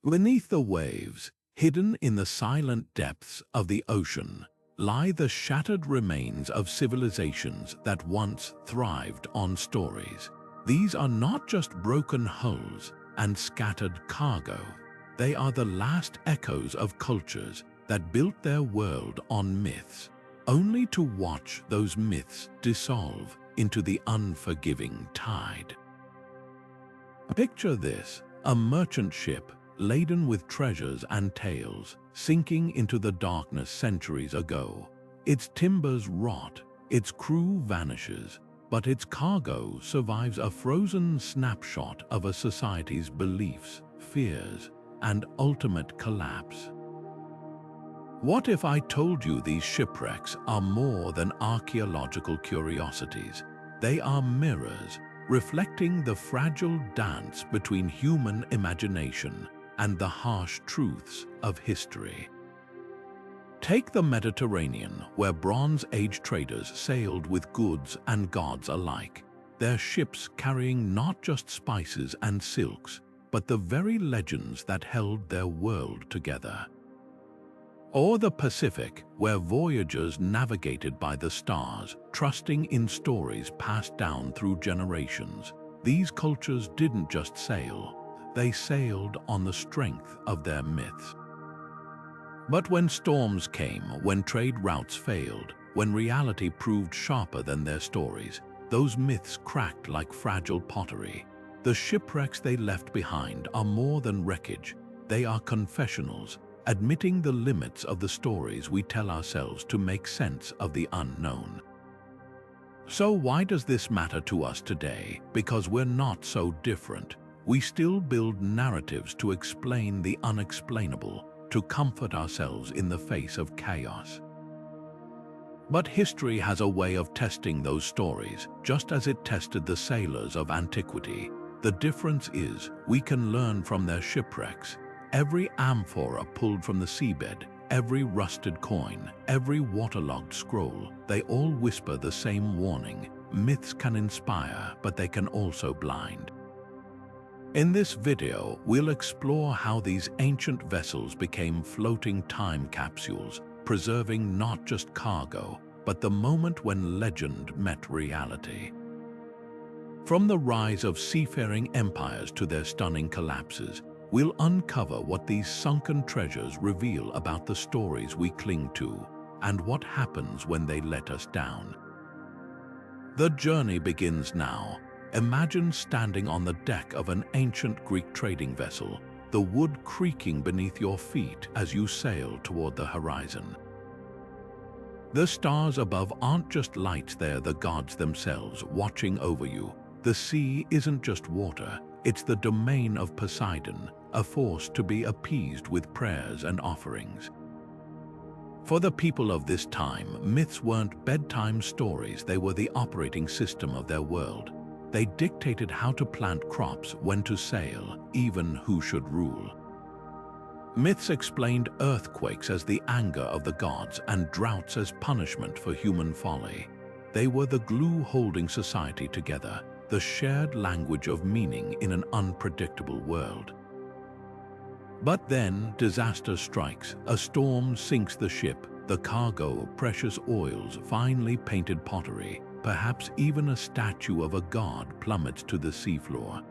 Beneath the waves, hidden in the silent depths of the ocean, lie the shattered remains of civilizations that once thrived on stories. These are not just broken hulls and scattered cargo. They are the last echoes of cultures that built their world on myths, only to watch those myths dissolve into the unforgiving tide. Picture this: a merchant ship laden with treasures and tales, sinking into the darkness centuries ago. Its timbers rot, its crew vanishes, but its cargo survives a frozen snapshot of a society's beliefs, fears, and ultimate collapse. What if I told you these shipwrecks are more than archaeological curiosities? They are mirrors, reflecting the fragile dance between human imagination and the harsh truths of history. Take the Mediterranean, where Bronze Age traders sailed with goods and gods alike, their ships carrying not just spices and silks, but the very legends that held their world together. Or the Pacific, where voyagers navigated by the stars, trusting in stories passed down through generations. These cultures didn't just sail, they sailed on the strength of their myths. But when storms came, when trade routes failed, when reality proved sharper than their stories, those myths cracked like fragile pottery. The shipwrecks they left behind are more than wreckage. They are confessionals, admitting the limits of the stories we tell ourselves to make sense of the unknown. So why does this matter to us today? Because we're not so different. We still build narratives to explain the unexplainable, to comfort ourselves in the face of chaos. But history has a way of testing those stories, just as it tested the sailors of antiquity. The difference is, we can learn from their shipwrecks. Every amphora pulled from the seabed, every rusted coin, every waterlogged scroll, they all whisper the same warning: myths can inspire, but they can also blind. In this video, we'll explore how these ancient vessels became floating time capsules, preserving not just cargo, but the moment when legend met reality. From the rise of seafaring empires to their stunning collapses, we'll uncover what these sunken treasures reveal about the stories we cling to and what happens when they let us down. The journey begins now. Imagine standing on the deck of an ancient Greek trading vessel, the wood creaking beneath your feet as you sail toward the horizon. The stars above aren't just lights, they're the gods themselves watching over you. The sea isn't just water, it's the domain of Poseidon, a force to be appeased with prayers and offerings. For the people of this time, myths weren't bedtime stories, they were the operating system of their world. They dictated how to plant crops, when to sail, even who should rule. Myths explained earthquakes as the anger of the gods and droughts as punishment for human folly. They were the glue holding society together, the shared language of meaning in an unpredictable world. But then disaster strikes. A storm sinks the ship, the cargo, precious oils, finely painted pottery, perhaps even a statue of a god plummets to the seafloor.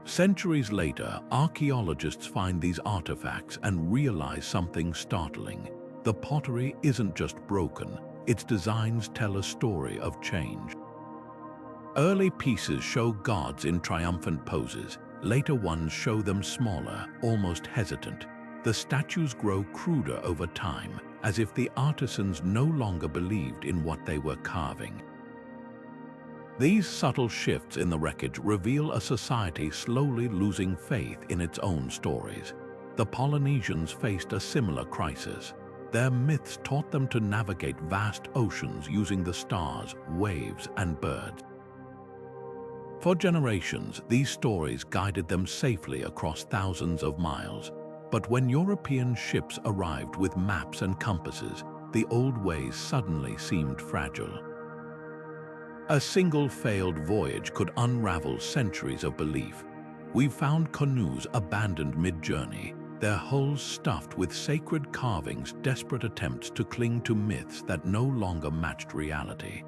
Centuries later, archaeologists find these artifacts and realize something startling. The pottery isn't just broken, its designs tell a story of change. Early pieces show gods in triumphant poses, later ones show them smaller, almost hesitant. The statues grow cruder over time, as if the artisans no longer believed in what they were carving. These subtle shifts in the wreckage reveal a society slowly losing faith in its own stories. The Polynesians faced a similar crisis. Their myths taught them to navigate vast oceans using the stars, waves, and birds. For generations, these stories guided them safely across thousands of miles. But when European ships arrived with maps and compasses, the old ways suddenly seemed fragile. A single failed voyage could unravel centuries of belief. We've found canoes abandoned mid-journey, their hulls stuffed with sacred carvings, desperate attempts to cling to myths that no longer matched reality.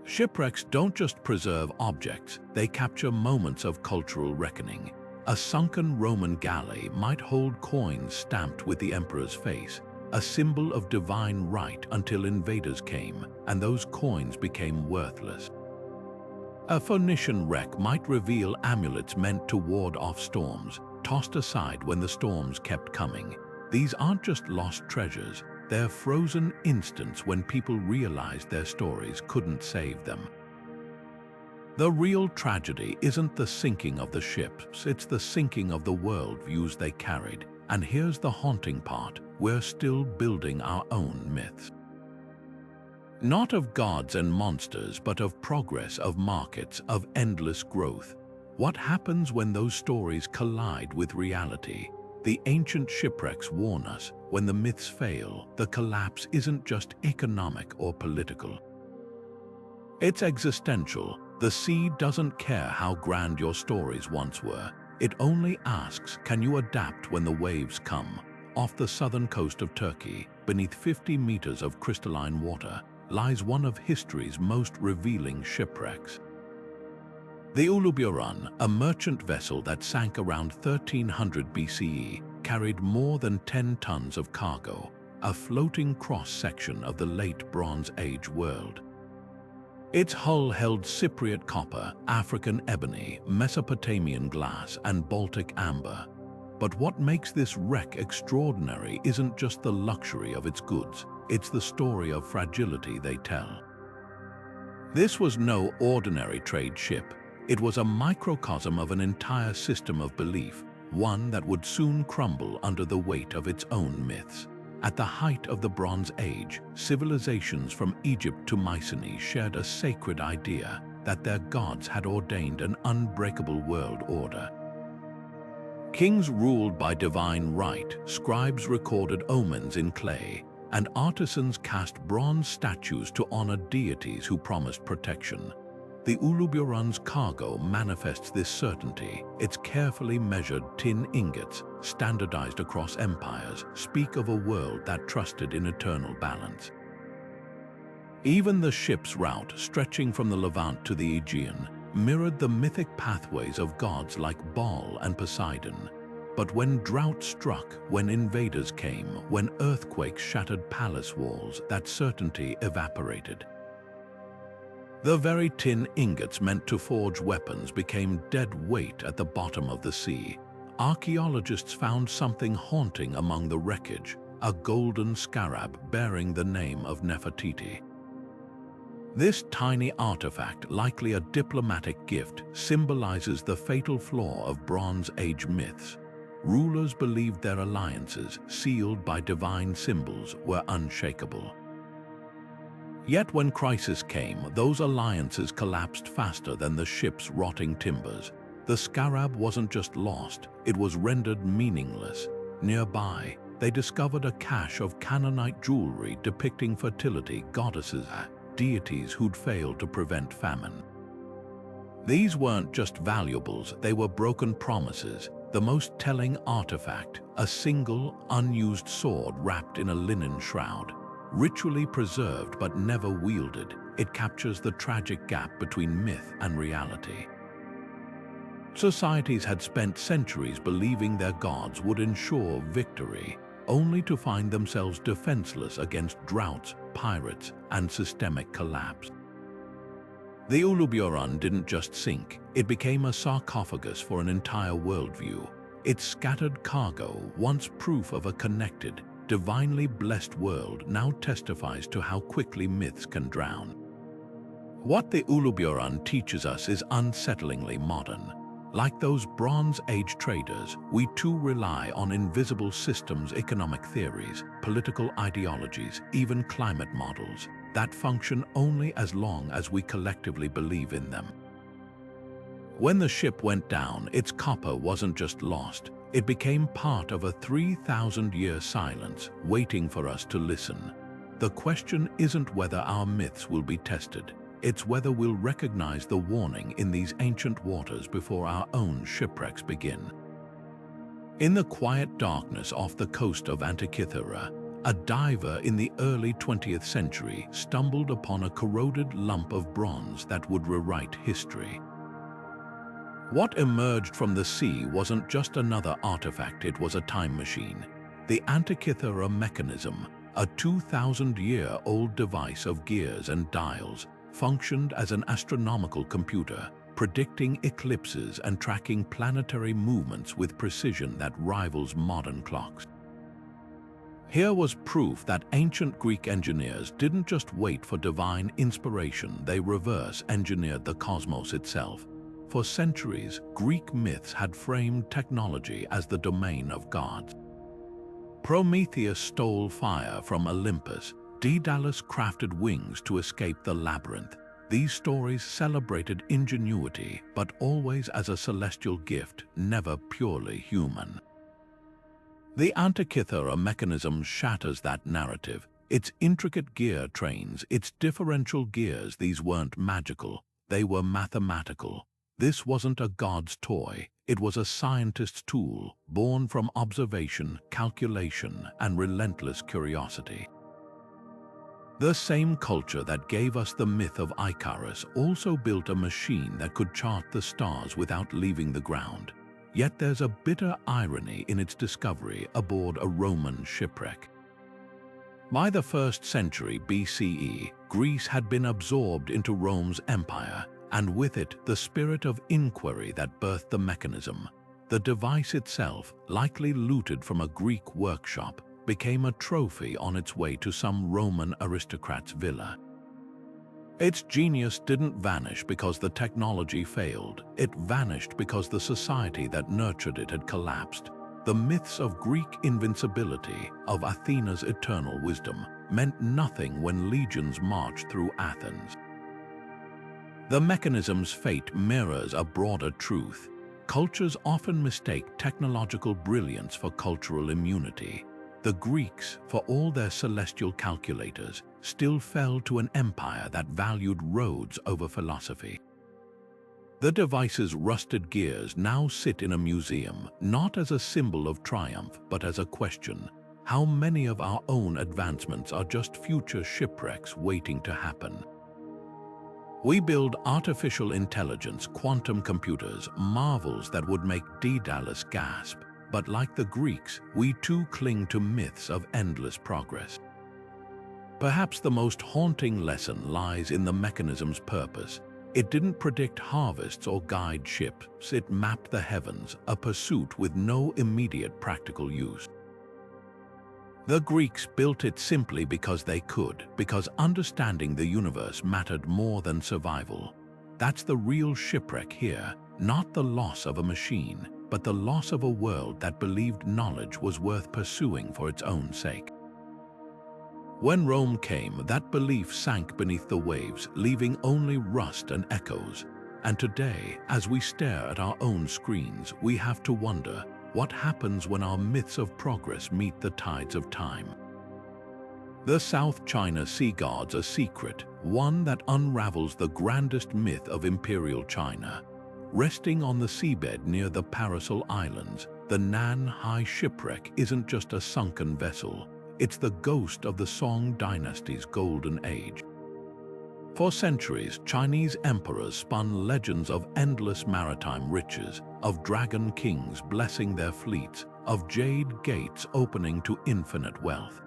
Shipwrecks don't just preserve objects, they capture moments of cultural reckoning. A sunken Roman galley might hold coins stamped with the emperor's face, a symbol of divine right until invaders came, and those coins became worthless. A Phoenician wreck might reveal amulets meant to ward off storms, tossed aside when the storms kept coming. These aren't just lost treasures, they're frozen instants when people realized their stories couldn't save them. The real tragedy isn't the sinking of the ships, it's the sinking of the worldviews they carried. And here's the haunting part, we're still building our own myths. Not of gods and monsters, but of progress, of markets, of endless growth. What happens when those stories collide with reality? The ancient shipwrecks warn us, when the myths fail, the collapse isn't just economic or political. It's existential. The sea doesn't care how grand your stories once were. It only asks, can you adapt when the waves come? Off the southern coast of Turkey, beneath 50 meters of crystalline water, lies one of history's most revealing shipwrecks. The Uluburun, a merchant vessel that sank around 1300 BCE, carried more than 10 tons of cargo, a floating cross-section of the late Bronze Age world. Its hull held Cypriot copper, African ebony, Mesopotamian glass, and Baltic amber. But what makes this wreck extraordinary isn't just the luxury of its goods, it's the story of fragility they tell. This was no ordinary trade ship. It was a microcosm of an entire system of belief, one that would soon crumble under the weight of its own myths. At the height of the Bronze Age, civilizations from Egypt to Mycenae shared a sacred idea that their gods had ordained an unbreakable world order. Kings ruled by divine right, scribes recorded omens in clay, and artisans cast bronze statues to honor deities who promised protection. The Uluburun's cargo manifests this certainty. Its carefully measured tin ingots, standardized across empires, speak of a world that trusted in eternal balance. Even the ship's route, stretching from the Levant to the Aegean, mirrored the mythic pathways of gods like Baal and Poseidon. But when drought struck, when invaders came, when earthquakes shattered palace walls, that certainty evaporated. The very tin ingots meant to forge weapons became dead weight at the bottom of the sea. Archaeologists found something haunting among the wreckage, a golden scarab bearing the name of Nefertiti. This tiny artifact, likely a diplomatic gift, symbolizes the fatal flaw of Bronze Age myths. Rulers believed their alliances, sealed by divine symbols, were unshakable. Yet when crisis came, those alliances collapsed faster than the ship's rotting timbers. The scarab wasn't just lost, it was rendered meaningless. Nearby, they discovered a cache of Canaanite jewelry depicting fertility, goddesses, deities who'd failed to prevent famine. These weren't just valuables, they were broken promises. The most telling artifact, a single, unused sword wrapped in a linen shroud. Ritually preserved but never wielded, it captures the tragic gap between myth and reality. Societies had spent centuries believing their gods would ensure victory, only to find themselves defenseless against droughts, pirates, and systemic collapse. The Uluburun didn't just sink, it became a sarcophagus for an entire worldview. Its scattered cargo, once proof of a connected, divinely blessed world, now testifies to how quickly myths can drown. What the Uluburun teaches us is unsettlingly modern. Like those Bronze Age traders, we too rely on invisible systems, economic theories, political ideologies, even climate models, that function only as long as we collectively believe in them. When the ship went down, its copper wasn't just lost, it became part of a 3,000-year silence, waiting for us to listen. The question isn't whether our myths will be tested, it's whether we'll recognize the warning in these ancient waters before our own shipwrecks begin. In the quiet darkness off the coast of Antikythera, a diver in the early 20th century stumbled upon a corroded lump of bronze that would rewrite history. What emerged from the sea wasn't just another artifact, it was a time machine. The Antikythera mechanism, a 2,000-year-old device of gears and dials, functioned as an astronomical computer, predicting eclipses and tracking planetary movements with precision that rivals modern clocks. Here was proof that ancient Greek engineers didn't just wait for divine inspiration, they reverse-engineered the cosmos itself. For centuries, Greek myths had framed technology as the domain of gods. Prometheus stole fire from Olympus, Daedalus crafted wings to escape the labyrinth. These stories celebrated ingenuity, but always as a celestial gift, never purely human. The Antikythera mechanism shatters that narrative. Its intricate gear trains, its differential gears, these weren't magical, they were mathematical. This wasn't a god's toy, it was a scientist's tool, born from observation, calculation, and relentless curiosity. The same culture that gave us the myth of Icarus also built a machine that could chart the stars without leaving the ground. Yet there's a bitter irony in its discovery aboard a Roman shipwreck. By the 1st century BCE, Greece had been absorbed into Rome's empire, and with it the spirit of inquiry that birthed the mechanism. The device itself, likely looted from a Greek workshop, became a trophy on its way to some Roman aristocrat's villa. Its genius didn't vanish because the technology failed. It vanished because the society that nurtured it had collapsed. The myths of Greek invincibility, of Athena's eternal wisdom, meant nothing when legions marched through Athens. The mechanism's fate mirrors a broader truth. Cultures often mistake technological brilliance for cultural immunity. The Greeks, for all their celestial calculators, still fell to an empire that valued roads over philosophy. The device's rusted gears now sit in a museum, not as a symbol of triumph, but as a question. How many of our own advancements are just future shipwrecks waiting to happen? We build artificial intelligence, quantum computers, marvels that would make Daedalus gasp. But like the Greeks, we too cling to myths of endless progress. Perhaps the most haunting lesson lies in the mechanism's purpose. It didn't predict harvests or guide ships, it mapped the heavens, a pursuit with no immediate practical use. The Greeks built it simply because they could, because understanding the universe mattered more than survival. That's the real shipwreck here, not the loss of a machine, but the loss of a world that believed knowledge was worth pursuing for its own sake. When Rome came, that belief sank beneath the waves, leaving only rust and echoes. And today, as we stare at our own screens, we have to wonder, what happens when our myths of progress meet the tides of time? The South China Sea Guard's a secret, one that unravels the grandest myth of imperial China. Resting on the seabed near the Paracel Islands, the Nanhai shipwreck isn't just a sunken vessel, it's the ghost of the Song dynasty's golden age. For centuries, Chinese emperors spun legends of endless maritime riches, of dragon kings blessing their fleets, of jade gates opening to infinite wealth.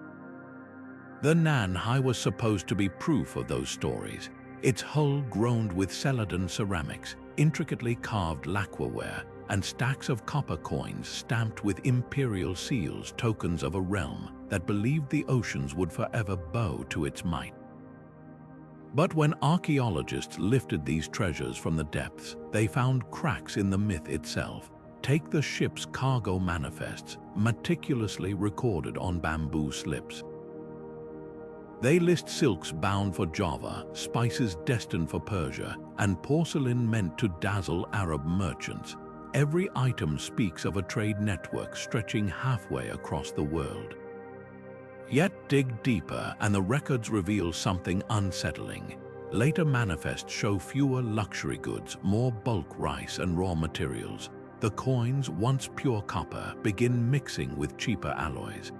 The Nanhai was supposed to be proof of those stories, its hull groined with celadon ceramics, intricately carved lacquerware, and stacks of copper coins stamped with imperial seals, tokens of a realm that believed the oceans would forever bow to its might. But when archaeologists lifted these treasures from the depths, they found cracks in the myth itself. Take the ship's cargo manifests, meticulously recorded on bamboo slips. They list silks bound for Java, spices destined for Persia, and porcelain meant to dazzle Arab merchants. Every item speaks of a trade network stretching halfway across the world. Yet dig deeper and the records reveal something unsettling. later manifests show fewer luxury goods, more bulk rice and raw materials. The coins, once pure copper, begin mixing with cheaper alloys.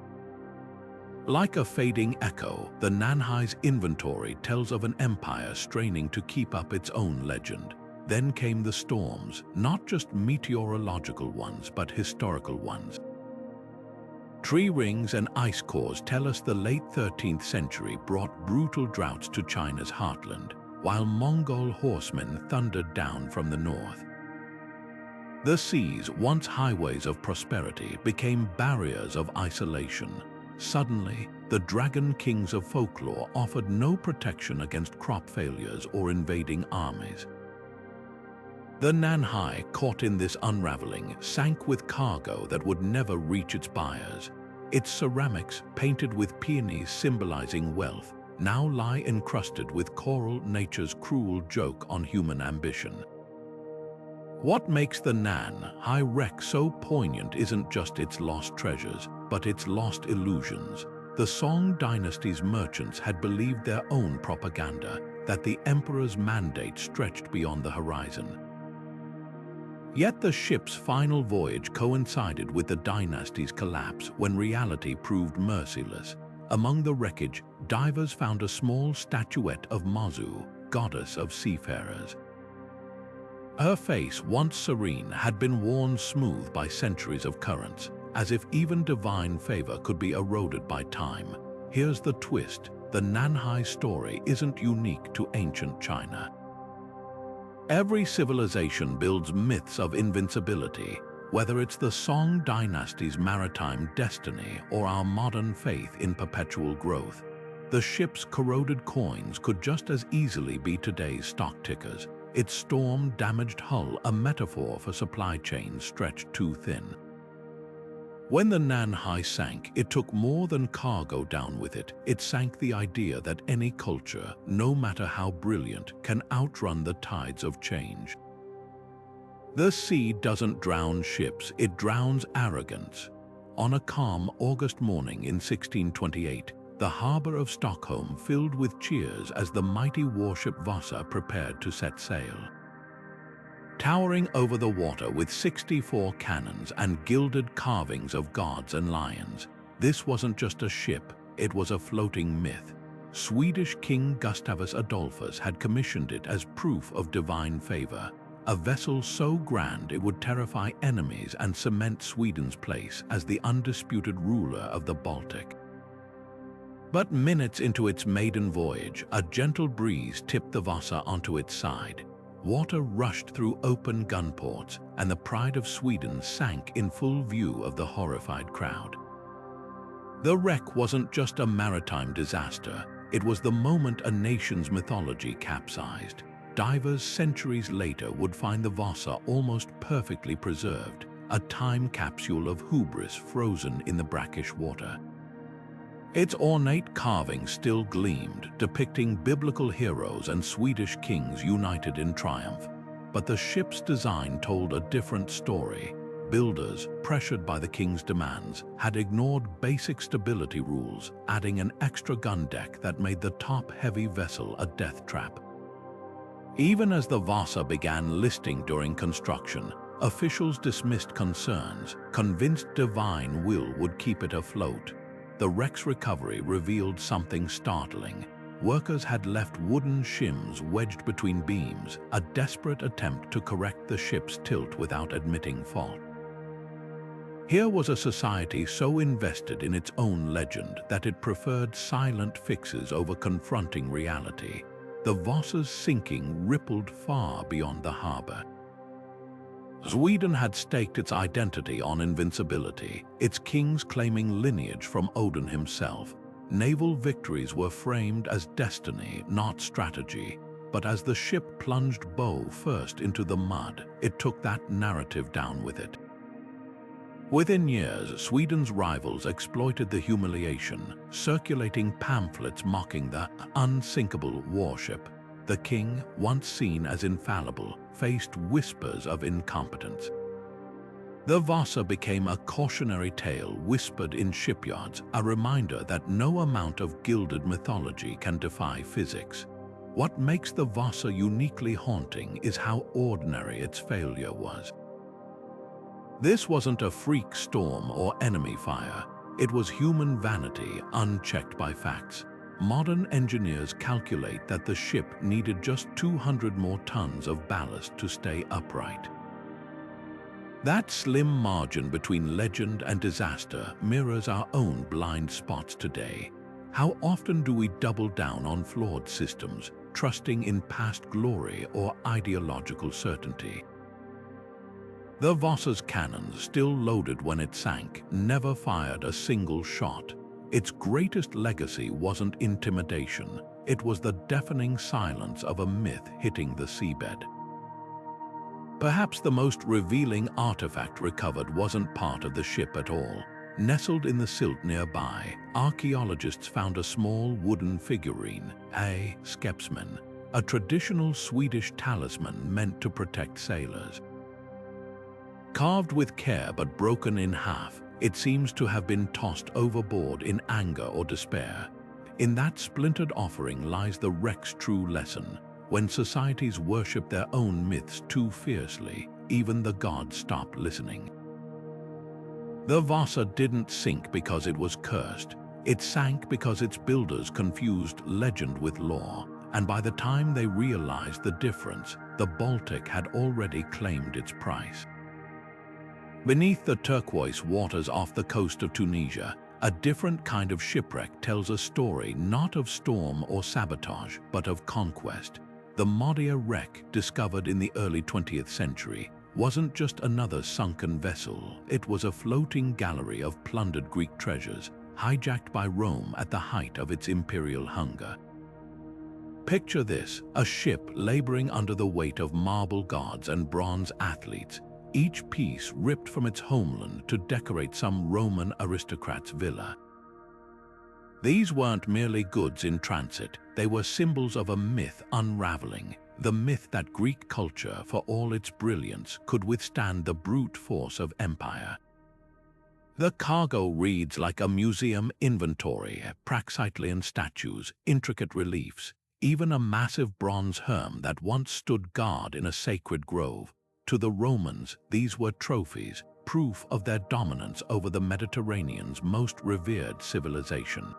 Like a fading echo, the Nanhai's inventory tells of an empire straining to keep up its own legend. Then came the storms, not just meteorological ones, but historical ones. Tree rings and ice cores tell us the late 13th century brought brutal droughts to China's heartland, while Mongol horsemen thundered down from the north. The seas, once highways of prosperity, became barriers of isolation. Suddenly, the dragon kings of folklore offered no protection against crop failures or invading armies. The Nanhai, caught in this unraveling, sank with cargo that would never reach its buyers. Its ceramics, painted with peonies symbolizing wealth, now lie encrusted with coral, nature's cruel joke on human ambition. What makes the Nanhai wreck so poignant isn't just its lost treasures, but its lost illusions. The Song dynasty's merchants had believed their own propaganda, that the emperor's mandate stretched beyond the horizon. Yet the ship's final voyage coincided with the dynasty's collapse, when reality proved merciless. Among the wreckage, divers found a small statuette of Mazu, goddess of seafarers. Her face, once serene, had been worn smooth by centuries of currents, as if even divine favor could be eroded by time. Here's the twist: the Nanhai story isn't unique to ancient China. Every civilization builds myths of invincibility, whether it's the Song dynasty's maritime destiny or our modern faith in perpetual growth. The ship's corroded coins could just as easily be today's stock tickers, its storm-damaged hull a metaphor for supply chains stretched too thin. When the Nanhai sank, it took more than cargo down with it. It sank the idea that any culture, no matter how brilliant, can outrun the tides of change. The sea doesn't drown ships, it drowns arrogance. On a calm August morning in 1628, the harbor of Stockholm filled with cheers as the mighty warship Vasa prepared to set sail. Towering over the water with 64 cannons and gilded carvings of gods and lions, this wasn't just a ship, it was a floating myth. Swedish King Gustavus Adolphus had commissioned it as proof of divine favor, a vessel so grand it would terrify enemies and cement Sweden's place as the undisputed ruler of the Baltic. But minutes into its maiden voyage, a gentle breeze tipped the Vasa onto its side. Water rushed through open gun ports, and the pride of Sweden sank in full view of the horrified crowd. The wreck wasn't just a maritime disaster, it was the moment a nation's mythology capsized. Divers centuries later would find the Vasa almost perfectly preserved, a time capsule of hubris frozen in the brackish water. Its ornate carvings still gleamed, depicting biblical heroes and Swedish kings united in triumph. But the ship's design told a different story. Builders, pressured by the king's demands, had ignored basic stability rules, adding an extra gun deck that made the top-heavy vessel a death trap. Even as the Vasa began listing during construction, officials dismissed concerns, convinced divine will would keep it afloat. The wreck's recovery revealed something startling. Workers had left wooden shims wedged between beams, a desperate attempt to correct the ship's tilt without admitting fault. Here was a society so invested in its own legend that it preferred silent fixes over confronting reality. The Vasa's sinking rippled far beyond the harbor. Sweden had staked its identity on invincibility, its kings claiming lineage from Odin himself. Naval victories were framed as destiny, not strategy. But as the ship plunged bow first into the mud, it took that narrative down with it. Within years, Sweden's rivals exploited the humiliation, circulating pamphlets mocking the unsinkable warship. The king, once seen as infallible, faced whispers of incompetence. The Vasa became a cautionary tale whispered in shipyards, a reminder that no amount of gilded mythology can defy physics. What makes the Vasa uniquely haunting is how ordinary its failure was. This wasn't a freak storm or enemy fire. It was human vanity unchecked by facts. Modern engineers calculate that the ship needed just 200 more tons of ballast to stay upright. That slim margin between legend and disaster mirrors our own blind spots today. How often do we double down on flawed systems, trusting in past glory or ideological certainty? The Vasa's cannons, still loaded when it sank, never fired a single shot. Its greatest legacy wasn't intimidation, it was the deafening silence of a myth hitting the seabed. Perhaps the most revealing artifact recovered wasn't part of the ship at all. Nestled in the silt nearby, archaeologists found a small wooden figurine, a skepsman, a traditional Swedish talisman meant to protect sailors. Carved with care but broken in half, it seems to have been tossed overboard in anger or despair. In that splintered offering lies the wreck's true lesson. When societies worship their own myths too fiercely, even the gods stop listening. The Vasa didn't sink because it was cursed. It sank because its builders confused legend with law, and by the time they realized the difference, the Baltic had already claimed its price. Beneath the turquoise waters off the coast of Tunisia, a different kind of shipwreck tells a story not of storm or sabotage, but of conquest. The Modia wreck, discovered in the early 20th century, wasn't just another sunken vessel. It was a floating gallery of plundered Greek treasures, hijacked by Rome at the height of its imperial hunger. Picture this, a ship laboring under the weight of marble gods and bronze athletes, each piece ripped from its homeland to decorate some Roman aristocrat's villa. These weren't merely goods in transit, they were symbols of a myth unraveling, the myth that Greek culture, for all its brilliance, could withstand the brute force of empire. The cargo reads like a museum inventory, Praxitean statues, intricate reliefs, even a massive bronze herm that once stood guard in a sacred grove. To the Romans, these were trophies, proof of their dominance over the Mediterranean's most revered civilization.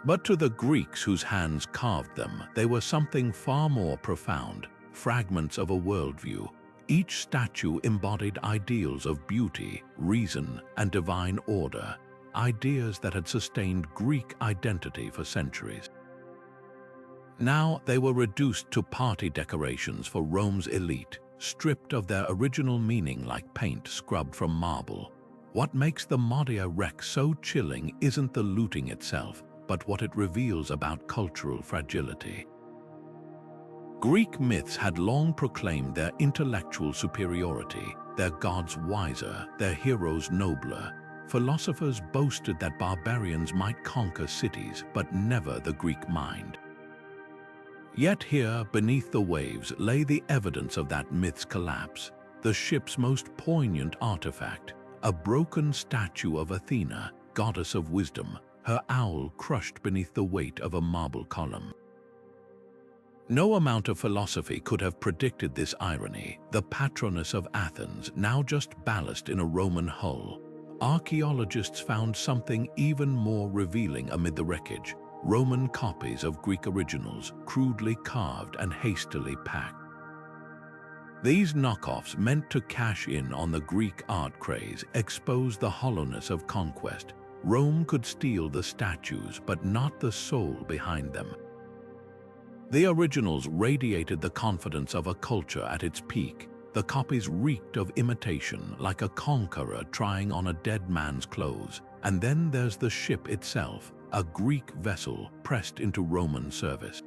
But to the Greeks whose hands carved them, they were something far more profound, fragments of a worldview. Each statue embodied ideals of beauty, reason, and divine order, ideas that had sustained Greek identity for centuries. Now they were reduced to party decorations for Rome's elite, stripped of their original meaning like paint scrubbed from marble. What makes the Modia wreck so chilling isn't the looting itself, but what it reveals about cultural fragility. Greek myths had long proclaimed their intellectual superiority, their gods wiser, their heroes nobler. Philosophers boasted that barbarians might conquer cities, but never the Greek mind. Yet here, beneath the waves, lay the evidence of that myth's collapse, the ship's most poignant artifact, a broken statue of Athena, goddess of wisdom, her owl crushed beneath the weight of a marble column. No amount of philosophy could have predicted this irony, the patroness of Athens, now just ballast in a Roman hull. Archaeologists found something even more revealing amid the wreckage. Roman copies of Greek originals, crudely carved and hastily packed. These knockoffs, meant to cash in on the Greek art craze, exposed the hollowness of conquest. Rome could steal the statues, but not the soul behind them. The originals radiated the confidence of a culture at its peak. The copies reeked of imitation, like a conqueror trying on a dead man's clothes. And then there's the ship itself, a Greek vessel pressed into Roman service.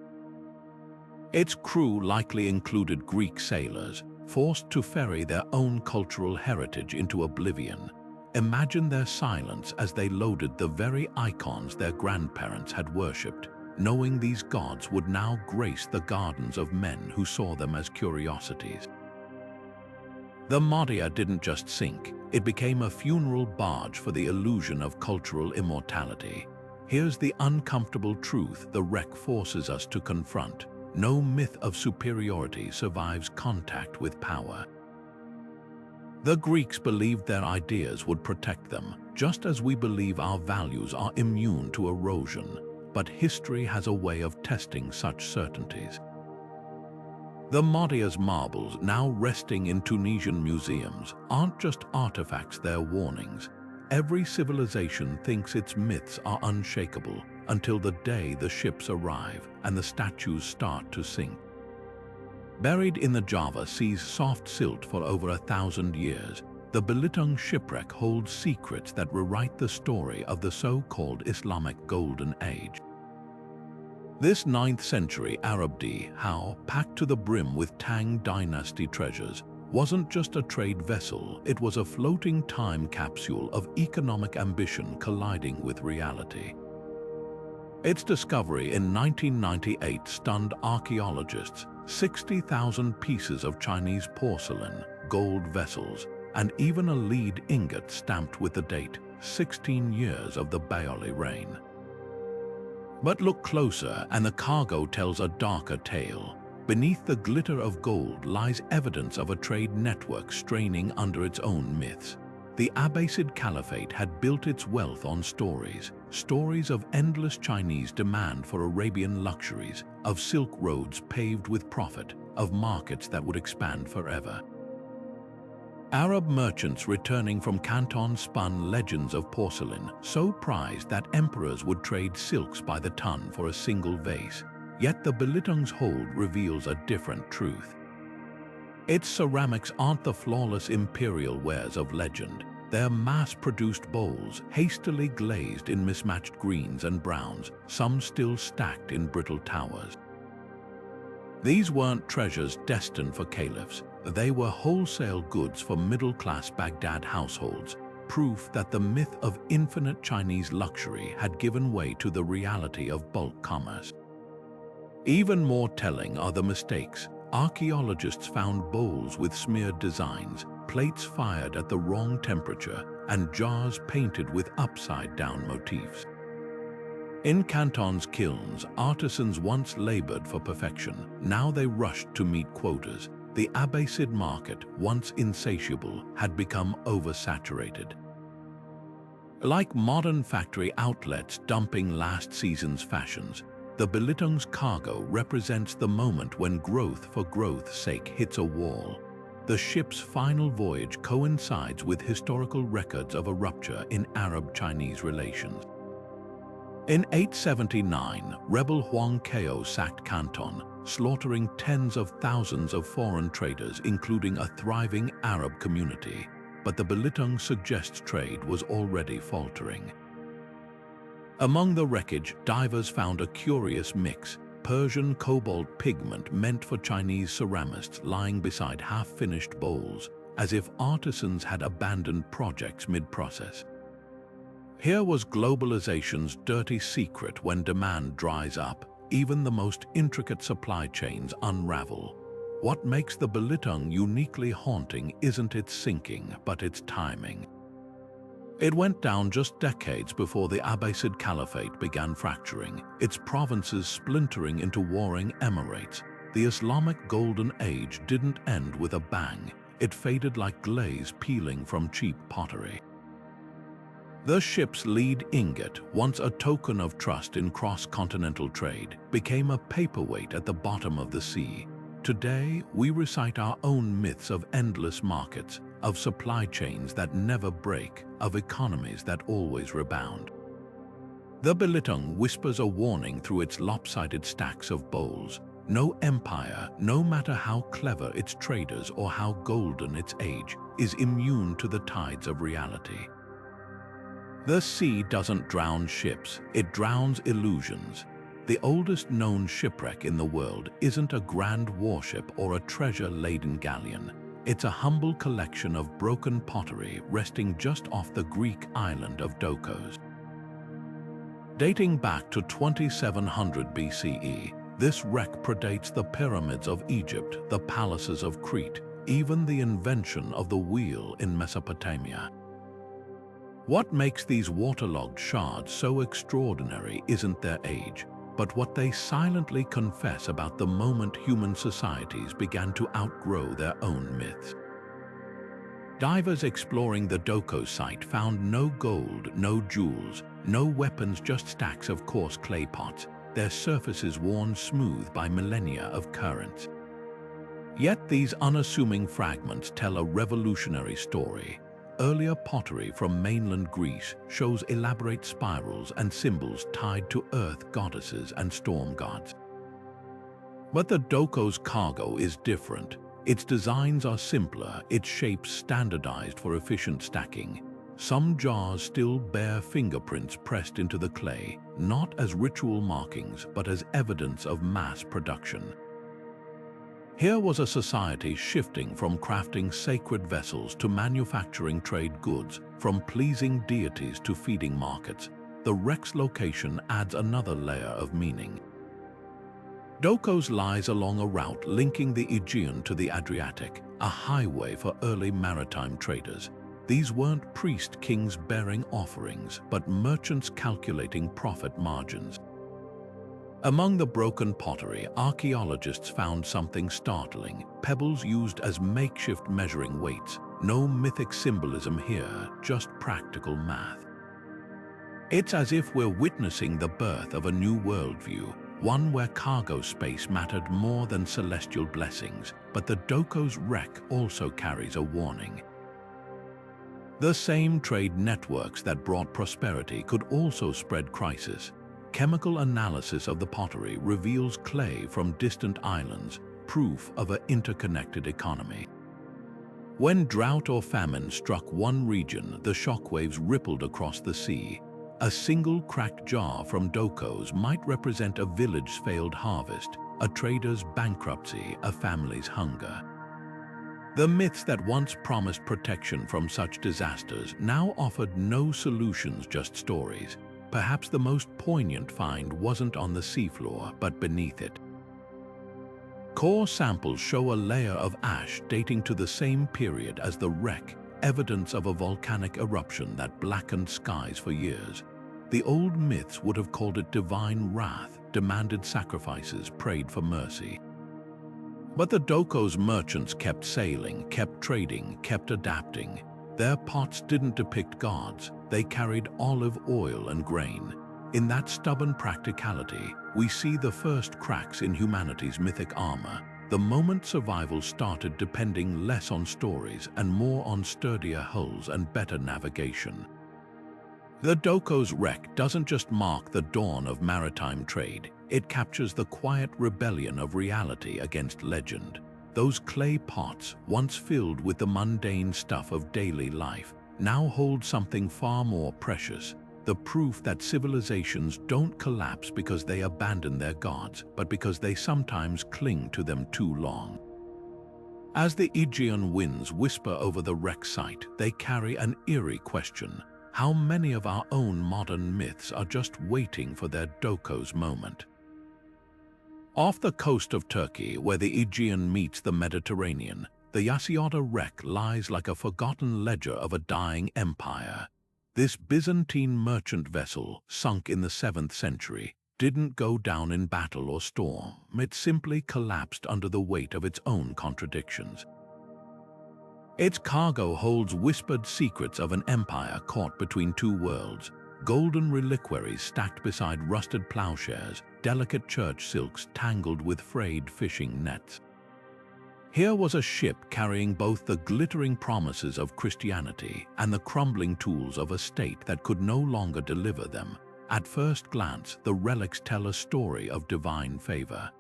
Its crew likely included Greek sailors, forced to ferry their own cultural heritage into oblivion. Imagine their silence as they loaded the very icons their grandparents had worshipped, knowing these gods would now grace the gardens of men who saw them as curiosities. The Modia didn't just sink, it became a funeral barge for the illusion of cultural immortality. Here's the uncomfortable truth the wreck forces us to confront. No myth of superiority survives contact with power. The Greeks believed their ideas would protect them, just as we believe our values are immune to erosion. But history has a way of testing such certainties. The Modia's marbles, now resting in Tunisian museums, aren't just artifacts, they're warnings. Every civilization thinks its myths are unshakable until the day the ships arrive and the statues start to sink. Buried in the Java Sea's soft silt for over 1,000 years, the Belitung shipwreck holds secrets that rewrite the story of the so-called Islamic Golden Age. This 9th century Arab dhow, packed to the brim with Tang Dynasty treasures, wasn't just a trade vessel, it was a floating time capsule of economic ambition colliding with reality. Its discovery in 1998 stunned archaeologists. 60,000 pieces of Chinese porcelain, gold vessels, and even a lead ingot stamped with the date, 16 years of the Baoli reign. But look closer and the cargo tells a darker tale. Beneath the glitter of gold lies evidence of a trade network straining under its own myths. The Abbasid Caliphate had built its wealth on stories of endless Chinese demand for Arabian luxuries, of silk roads paved with profit, of markets that would expand forever. Arab merchants returning from Canton spun legends of porcelain, so prized that emperors would trade silks by the ton for a single vase. Yet the Belitung's hold reveals a different truth. Its ceramics aren't the flawless imperial wares of legend. They're mass-produced bowls, hastily glazed in mismatched greens and browns, some still stacked in brittle towers. These weren't treasures destined for caliphs. They were wholesale goods for middle-class Baghdad households, proof that the myth of infinite Chinese luxury had given way to the reality of bulk commerce. Even more telling are the mistakes. Archaeologists found bowls with smeared designs, plates fired at the wrong temperature, and jars painted with upside-down motifs. In Canton's kilns, artisans once labored for perfection. Now they rushed to meet quotas. The Abbasid market, once insatiable, had become oversaturated. Like modern factory outlets dumping last season's fashions, the Belitung's cargo represents the moment when growth for growth's sake hits a wall. The ship's final voyage coincides with historical records of a rupture in Arab-Chinese relations. In 879, rebel Huang Kao sacked Canton, slaughtering tens of thousands of foreign traders, including a thriving Arab community. But the Belitung suggests trade was already faltering. Among the wreckage, divers found a curious mix: Persian cobalt pigment meant for Chinese ceramists lying beside half-finished bowls, as if artisans had abandoned projects mid-process. Here was globalization's dirty secret: when demand dries up, even the most intricate supply chains unravel. What makes the Belitung uniquely haunting isn't its sinking, but its timing. It went down just decades before the Abbasid Caliphate began fracturing, its provinces splintering into warring emirates. The Islamic Golden Age didn't end with a bang. It faded like glaze peeling from cheap pottery. The ship's lead ingot, once a token of trust in cross-continental trade, became a paperweight at the bottom of the sea. Today, we recite our own myths of endless markets, of supply chains that never break, of economies that always rebound. The Belitung whispers a warning through its lopsided stacks of bowls. No empire, no matter how clever its traders or how golden its age, is immune to the tides of reality. The sea doesn't drown ships, it drowns illusions. The oldest known shipwreck in the world isn't a grand warship or a treasure-laden galleon. It's a humble collection of broken pottery resting just off the Greek island of Dokos. Dating back to 2700 BCE, this wreck predates the pyramids of Egypt, the palaces of Crete, even the invention of the wheel in Mesopotamia. What makes these waterlogged shards so extraordinary isn't their age, but what they silently confess about the moment human societies began to outgrow their own myths. Divers exploring the Dokos site found no gold, no jewels, no weapons, just stacks of coarse clay pots, their surfaces worn smooth by millennia of currents. Yet these unassuming fragments tell a revolutionary story. Earlier pottery from mainland Greece shows elaborate spirals and symbols tied to earth goddesses and storm gods. But the Dokos cargo is different. Its designs are simpler, its shapes standardized for efficient stacking. Some jars still bear fingerprints pressed into the clay, not as ritual markings but as evidence of mass production. Here was a society shifting from crafting sacred vessels to manufacturing trade goods, from pleasing deities to feeding markets. The wreck's location adds another layer of meaning. Dokos lies along a route linking the Aegean to the Adriatic, a highway for early maritime traders. These weren't priest kings bearing offerings, but merchants calculating profit margins. Among the broken pottery, archaeologists found something startling: pebbles used as makeshift measuring weights. No mythic symbolism here, just practical math. It's as if we're witnessing the birth of a new worldview, one where cargo space mattered more than celestial blessings. But the Dokos wreck also carries a warning. The same trade networks that brought prosperity could also spread crisis. Chemical analysis of the pottery reveals clay from distant islands, proof of an interconnected economy. When drought or famine struck one region, the shockwaves rippled across the sea. A single cracked jar from Dokos might represent a village's failed harvest, a trader's bankruptcy, a family's hunger. The myths that once promised protection from such disasters now offered no solutions, just stories. Perhaps the most poignant find wasn't on the seafloor, but beneath it. Core samples show a layer of ash dating to the same period as the wreck, evidence of a volcanic eruption that blackened skies for years. The old myths would have called it divine wrath, demanded sacrifices, prayed for mercy. But the Dokos merchants kept sailing, kept trading, kept adapting. Their pots didn't depict gods, they carried olive oil and grain. In that stubborn practicality, we see the first cracks in humanity's mythic armor. The moment survival started depending less on stories and more on sturdier hulls and better navigation. The Dokos wreck doesn't just mark the dawn of maritime trade, it captures the quiet rebellion of reality against legend. Those clay pots, once filled with the mundane stuff of daily life, now hold something far more precious: the proof that civilizations don't collapse because they abandon their gods, but because they sometimes cling to them too long. As the Aegean winds whisper over the wreck site, they carry an eerie question: how many of our own modern myths are just waiting for their Dokos moment? Off the coast of Turkey, where the Aegean meets the Mediterranean, the Yassiata wreck lies like a forgotten ledger of a dying empire. This Byzantine merchant vessel, sunk in the 7th century, didn't go down in battle or storm. It simply collapsed under the weight of its own contradictions. Its cargo holds whispered secrets of an empire caught between two worlds: golden reliquaries stacked beside rusted plowshares, delicate church silks tangled with frayed fishing nets. Here was a ship carrying both the glittering promises of Christianity and the crumbling tools of a state that could no longer deliver them. At first glance, the relics tell a story of divine favor.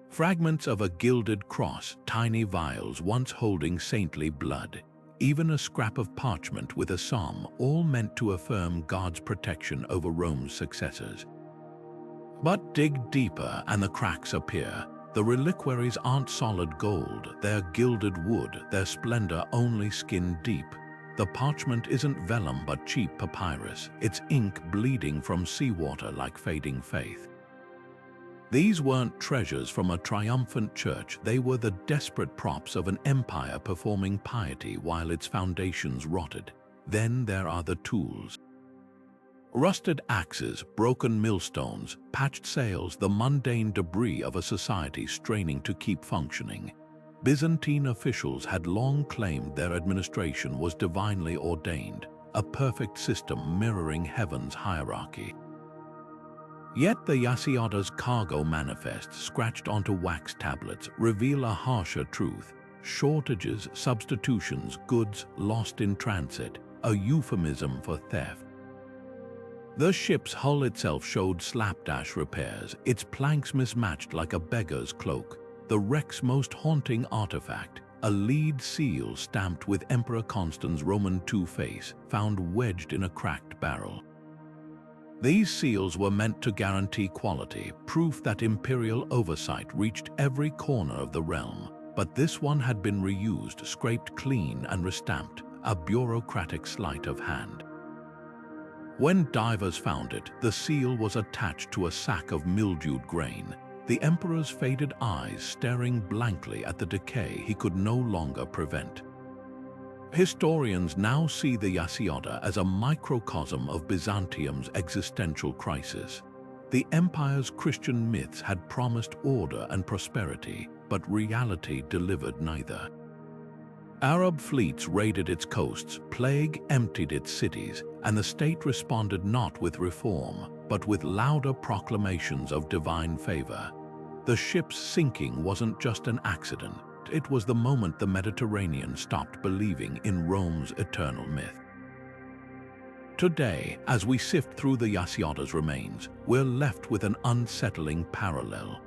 Fragments of a gilded cross, tiny vials once holding saintly blood, even a scrap of parchment with a psalm, all meant to affirm God's protection over Rome's successors. But dig deeper and the cracks appear. The reliquaries aren't solid gold, they're gilded wood, their splendor only skin deep. The parchment isn't vellum but cheap papyrus, its ink bleeding from seawater like fading faith. These weren't treasures from a triumphant church, they were the desperate props of an empire performing piety while its foundations rotted. Then there are the tools. Rusted axes, broken millstones, patched sails, the mundane debris of a society straining to keep functioning. Byzantine officials had long claimed their administration was divinely ordained, a perfect system mirroring heaven's hierarchy. Yet the Yassiata's cargo manifest, scratched onto wax tablets, reveal a harsher truth. Shortages, substitutions, goods lost in transit, a euphemism for theft. The ship's hull itself showed slapdash repairs, its planks mismatched like a beggar's cloak. The wreck's most haunting artifact, a lead seal stamped with Emperor Constan's Roman II face, found wedged in a cracked barrel. These seals were meant to guarantee quality, proof that imperial oversight reached every corner of the realm. But this one had been reused, scraped clean and restamped, a bureaucratic sleight of hand. When divers found it, the seal was attached to a sack of mildewed grain, the emperor's faded eyes staring blankly at the decay he could no longer prevent. Historians now see the Yassiata as a microcosm of Byzantium's existential crisis. The empire's Christian myths had promised order and prosperity, but reality delivered neither. Arab fleets raided its coasts, plague emptied its cities, and the state responded not with reform, but with louder proclamations of divine favor. The ship's sinking wasn't just an accident, it was the moment the Mediterranean stopped believing in Rome's eternal myth. Today, as we sift through the Yassiata's remains, we're left with an unsettling parallel.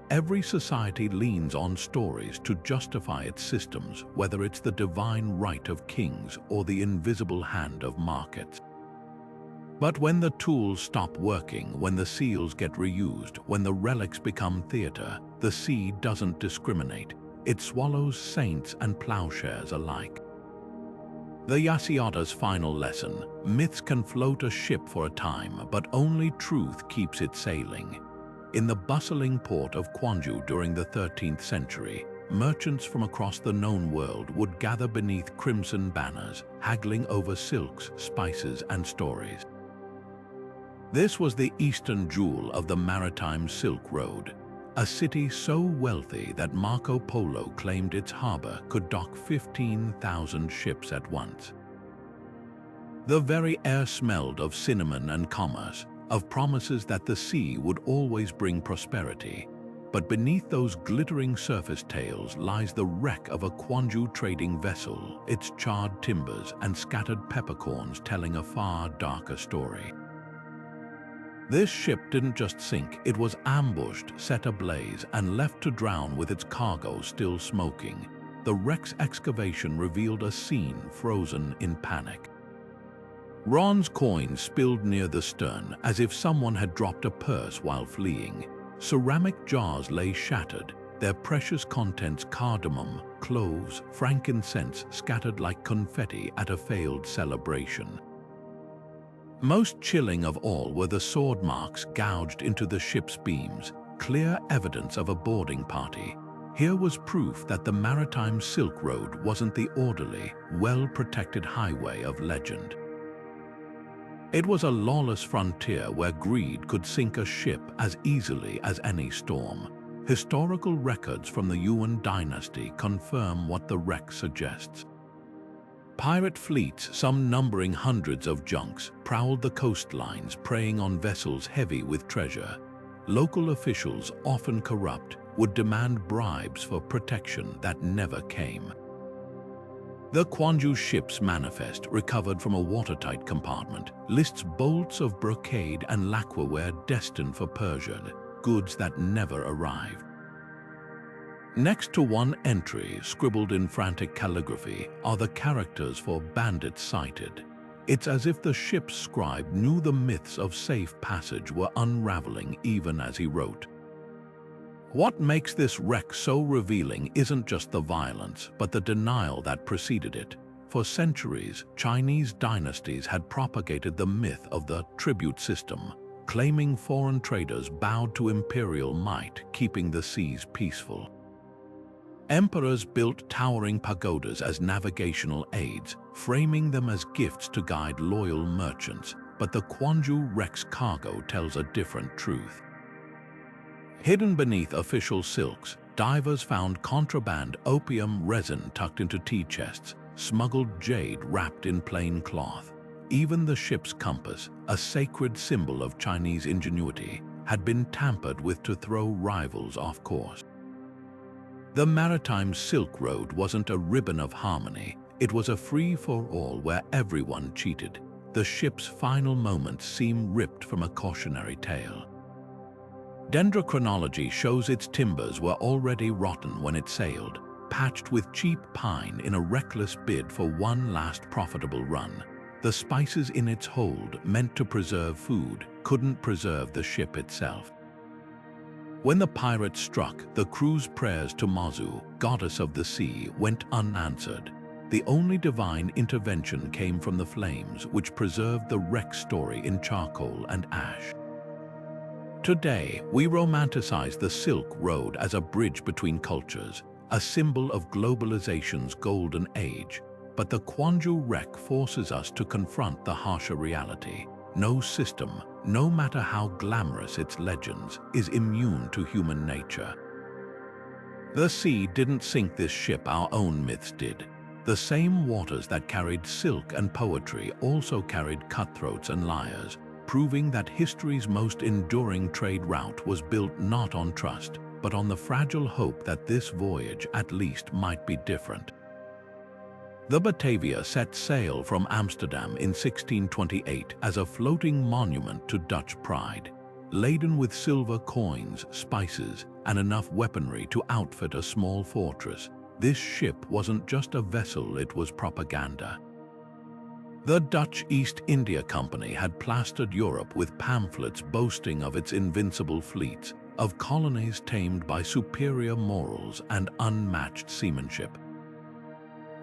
Every society leans on stories to justify its systems, whether it's the divine right of kings or the invisible hand of markets. But when the tools stop working, when the seals get reused, when the relics become theater, the sea doesn't discriminate. It swallows saints and plowshares alike. The Yassiata's final lesson: myths can float a ship for a time, but only truth keeps it sailing. In the bustling port of Kwanju during the 13th century, merchants from across the known world would gather beneath crimson banners, haggling over silks, spices, and stories. This was the eastern jewel of the maritime Silk Road, a city so wealthy that Marco Polo claimed its harbor could dock 15,000 ships at once. The very air smelled of cinnamon and commerce, of promises that the sea would always bring prosperity. But beneath those glittering surface tales lies the wreck of a Kwanju trading vessel, its charred timbers and scattered peppercorns telling a far darker story. This ship didn't just sink, it was ambushed, set ablaze, and left to drown with its cargo still smoking. The wreck's excavation revealed a scene frozen in panic. Bronze coins spilled near the stern, as if someone had dropped a purse while fleeing. Ceramic jars lay shattered, their precious contents cardamom, cloves, frankincense scattered like confetti at a failed celebration. Most chilling of all were the sword marks gouged into the ship's beams, clear evidence of a boarding party. Here was proof that the maritime Silk Road wasn't the orderly, well-protected highway of legend. It was a lawless frontier where greed could sink a ship as easily as any storm. Historical records from the Yuan dynasty confirm what the wreck suggests. Pirate fleets, some numbering hundreds of junks, prowled the coastlines, preying on vessels heavy with treasure. Local officials, often corrupt, would demand bribes for protection that never came. The Kwanju ship's manifest, recovered from a watertight compartment, lists bolts of brocade and lacquerware destined for Persia, goods that never arrived. Next to one entry, scribbled in frantic calligraphy, are the characters for bandits sighted. It's as if the ship's scribe knew the myths of safe passage were unraveling even as he wrote. What makes this wreck so revealing isn't just the violence, but the denial that preceded it. For centuries, Chinese dynasties had propagated the myth of the tribute system, claiming foreign traders bowed to imperial might, keeping the seas peaceful. Emperors built towering pagodas as navigational aids, framing them as gifts to guide loyal merchants, but the Kwanju wreck's cargo tells a different truth. Hidden beneath official silks, divers found contraband opium resin tucked into tea chests, smuggled jade wrapped in plain cloth. Even the ship's compass, a sacred symbol of Chinese ingenuity, had been tampered with to throw rivals off course. The Maritime Silk Road wasn't a ribbon of harmony, it was a free-for-all where everyone cheated. The ship's final moments seem ripped from a cautionary tale. Dendrochronology shows its timbers were already rotten when it sailed, patched with cheap pine in a reckless bid for one last profitable run. The spices in its hold, meant to preserve food, couldn't preserve the ship itself. When the pirates struck, the crew's prayers to Mazu, goddess of the sea, went unanswered. The only divine intervention came from the flames, which preserved the wreck story in charcoal and ash. Today, we romanticize the Silk Road as a bridge between cultures, a symbol of globalization's golden age. But the Kwanju wreck forces us to confront the harsher reality. No system, no matter how glamorous its legends, is immune to human nature. The sea didn't sink this ship, our own myths did. The same waters that carried silk and poetry also carried cutthroats and liars, proving that history's most enduring trade route was built not on trust, but on the fragile hope that this voyage at least might be different. The Batavia set sail from Amsterdam in 1628 as a floating monument to Dutch pride, laden with silver coins, spices, and enough weaponry to outfit a small fortress. This ship wasn't just a vessel, it was propaganda. The Dutch East India Company had plastered Europe with pamphlets boasting of its invincible fleets, of colonies tamed by superior morals and unmatched seamanship.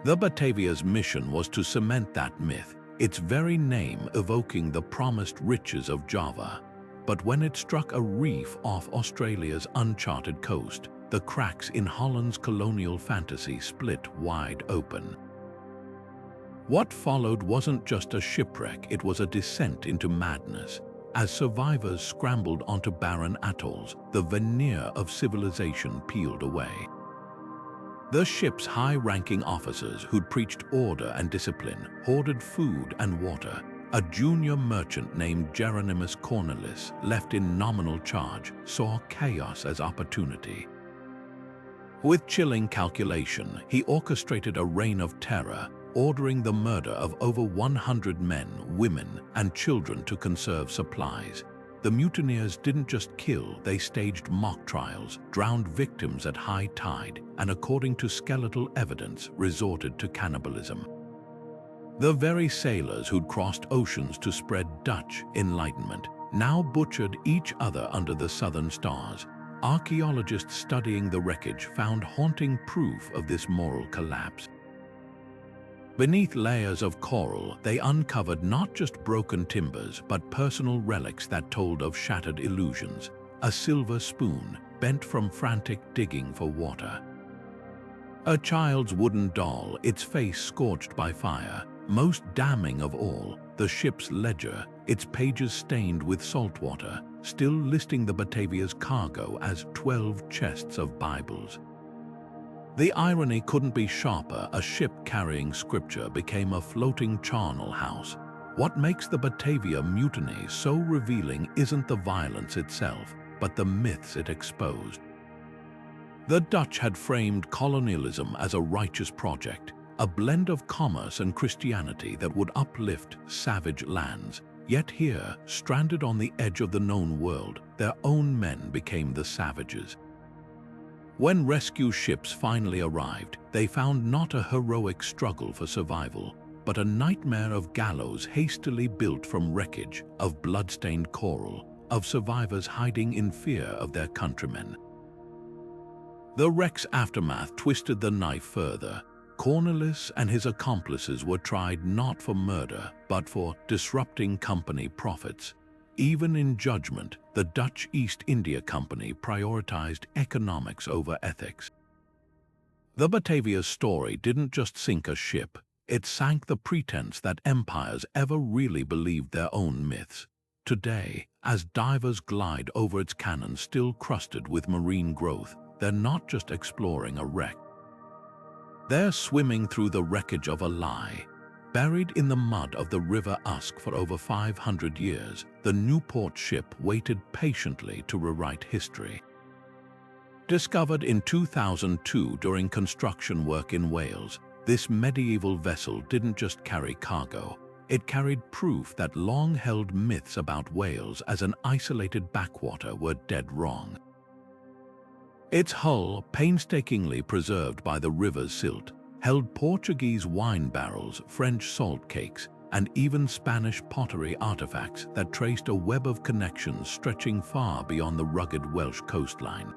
The Batavia's mission was to cement that myth, its very name evoking the promised riches of Java. But when it struck a reef off Australia's uncharted coast, the cracks in Holland's colonial fantasy split wide open. What followed wasn't just a shipwreck, it was a descent into madness. As survivors scrambled onto barren atolls, the veneer of civilization peeled away. The ship's high-ranking officers who'd preached order and discipline hoarded food and water. A junior merchant named Geronimus Cornelis, left in nominal charge, saw chaos as opportunity. With chilling calculation, he orchestrated a reign of terror, ordering the murder of over 100 men, women, and children to conserve supplies. The mutineers didn't just kill, they staged mock trials, drowned victims at high tide, and according to skeletal evidence, resorted to cannibalism. The very sailors who'd crossed oceans to spread Dutch enlightenment now butchered each other under the southern stars. Archaeologists studying the wreckage found haunting proof of this moral collapse. Beneath layers of coral, they uncovered not just broken timbers, but personal relics that told of shattered illusions. A silver spoon, bent from frantic digging for water. A child's wooden doll, its face scorched by fire. Most damning of all, the ship's ledger, its pages stained with salt water, still listing the Batavia's cargo as 12 chests of Bibles. The irony couldn't be sharper. A ship carrying scripture became a floating charnel house. What makes the Batavia mutiny so revealing isn't the violence itself, but the myths it exposed. The Dutch had framed colonialism as a righteous project, a blend of commerce and Christianity that would uplift savage lands. Yet here, stranded on the edge of the known world, their own men became the savages. When rescue ships finally arrived, they found not a heroic struggle for survival, but a nightmare of gallows hastily built from wreckage, of blood-stained coral, of survivors hiding in fear of their countrymen. The wreck's aftermath twisted the knife further. Cornelis and his accomplices were tried not for murder, but for disrupting company profits. Even in judgment, the Dutch East India Company prioritized economics over ethics. The Batavia's story didn't just sink a ship, it sank the pretense that empires ever really believed their own myths. Today, as divers glide over its cannon still crusted with marine growth, they're not just exploring a wreck. They're swimming through the wreckage of a lie. Buried in the mud of the River Usk for over 500 years, the Newport ship waited patiently to rewrite history. Discovered in 2002 during construction work in Wales, this medieval vessel didn't just carry cargo. It carried proof that long-held myths about Wales as an isolated backwater were dead wrong. Its hull, painstakingly preserved by the river's silt, held Portuguese wine barrels, French salt cakes, and even Spanish pottery artifacts that traced a web of connections stretching far beyond the rugged Welsh coastline.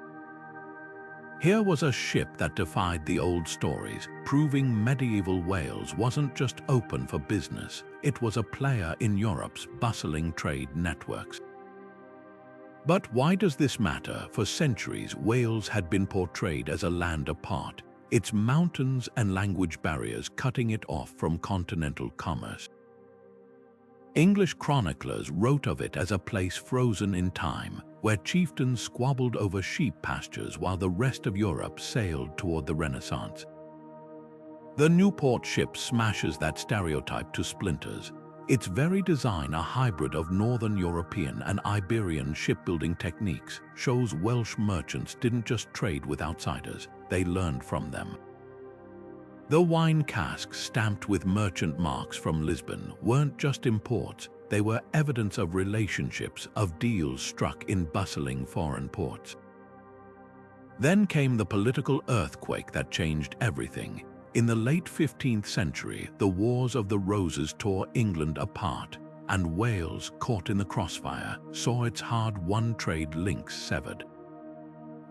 Here was a ship that defied the old stories, proving medieval Wales wasn't just open for business, it was a player in Europe's bustling trade networks. But why does this matter? For centuries, Wales had been portrayed as a land apart, its mountains and language barriers cutting it off from continental commerce. English chroniclers wrote of it as a place frozen in time, where chieftains squabbled over sheep pastures while the rest of Europe sailed toward the Renaissance. The Newport ship smashes that stereotype to splinters, its very design a hybrid of Northern European and Iberian shipbuilding techniques, shows Welsh merchants didn't just trade with outsiders, they learned from them. The wine casks stamped with merchant marks from Lisbon weren't just imports, they were evidence of relationships, of deals struck in bustling foreign ports. Then came the political earthquake that changed everything. In the late 15th century, the Wars of the Roses tore England apart, and Wales, caught in the crossfire, saw its hard-won trade links severed.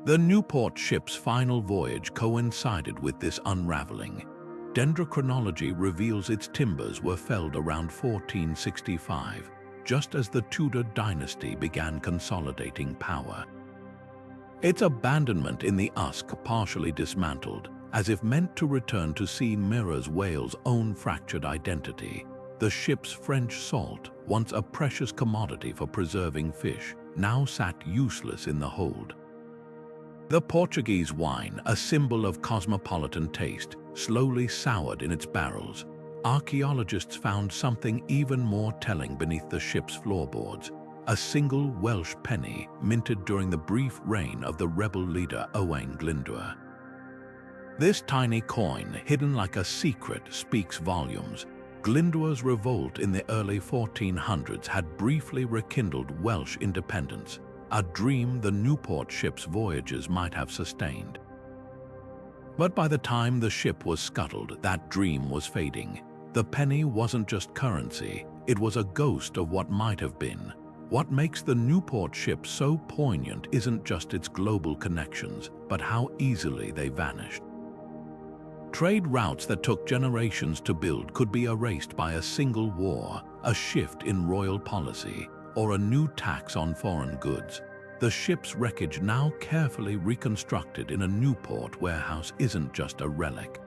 The Newport ship's final voyage coincided with this unraveling. Dendrochronology reveals its timbers were felled around 1465, just as the Tudor dynasty began consolidating power. Its abandonment in the Usk partially dismantled, as if meant to return to sea mirrors Wales' own fractured identity. The ship's French salt, once a precious commodity for preserving fish, now sat useless in the hold. The Portuguese wine, a symbol of cosmopolitan taste, slowly soured in its barrels. Archaeologists found something even more telling beneath the ship's floorboards: a single Welsh penny minted during the brief reign of the rebel leader Owain Glyndwr. This tiny coin, hidden like a secret, speaks volumes. Glyndwr's revolt in the early 1400s had briefly rekindled Welsh independence, a dream the Newport ship's voyages might have sustained. But by the time the ship was scuttled, that dream was fading. The penny wasn't just currency, it was a ghost of what might have been. What makes the Newport ship so poignant isn't just its global connections, but how easily they vanished. Trade routes that took generations to build could be erased by a single war, a shift in royal policy, or a new tax on foreign goods. The ship's wreckage, now carefully reconstructed in a Newport warehouse, isn't just a relic.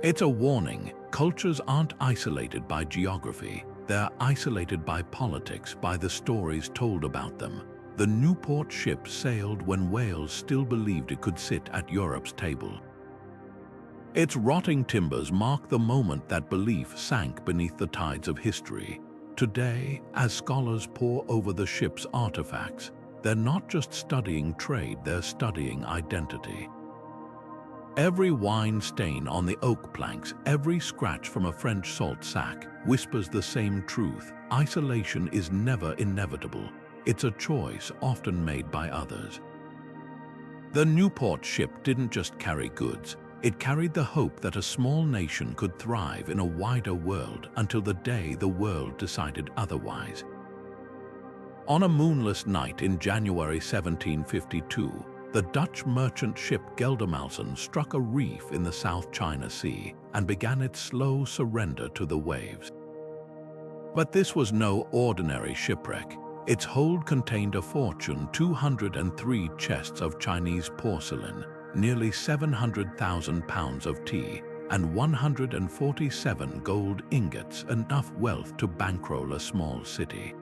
It's a warning. Cultures aren't isolated by geography, they're isolated by politics, by the stories told about them. The Newport ship sailed when Wales still believed it could sit at Europe's table. Its rotting timbers mark the moment that belief sank beneath the tides of history. Today, as scholars pore over the ship's artifacts, they're not just studying trade, they're studying identity. Every wine stain on the oak planks, every scratch from a French salt sack, whispers the same truth: isolation is never inevitable. It's a choice often made by others. The Newport ship didn't just carry goods, it carried the hope that a small nation could thrive in a wider world, until the day the world decided otherwise. On a moonless night in January 1752, the Dutch merchant ship Geldermalsen struck a reef in the South China Sea and began its slow surrender to the waves. But this was no ordinary shipwreck. Its hold contained a fortune: 203 chests of Chinese porcelain, nearly 700,000 pounds of tea, and 147 gold ingots, enough wealth to bankroll a small city.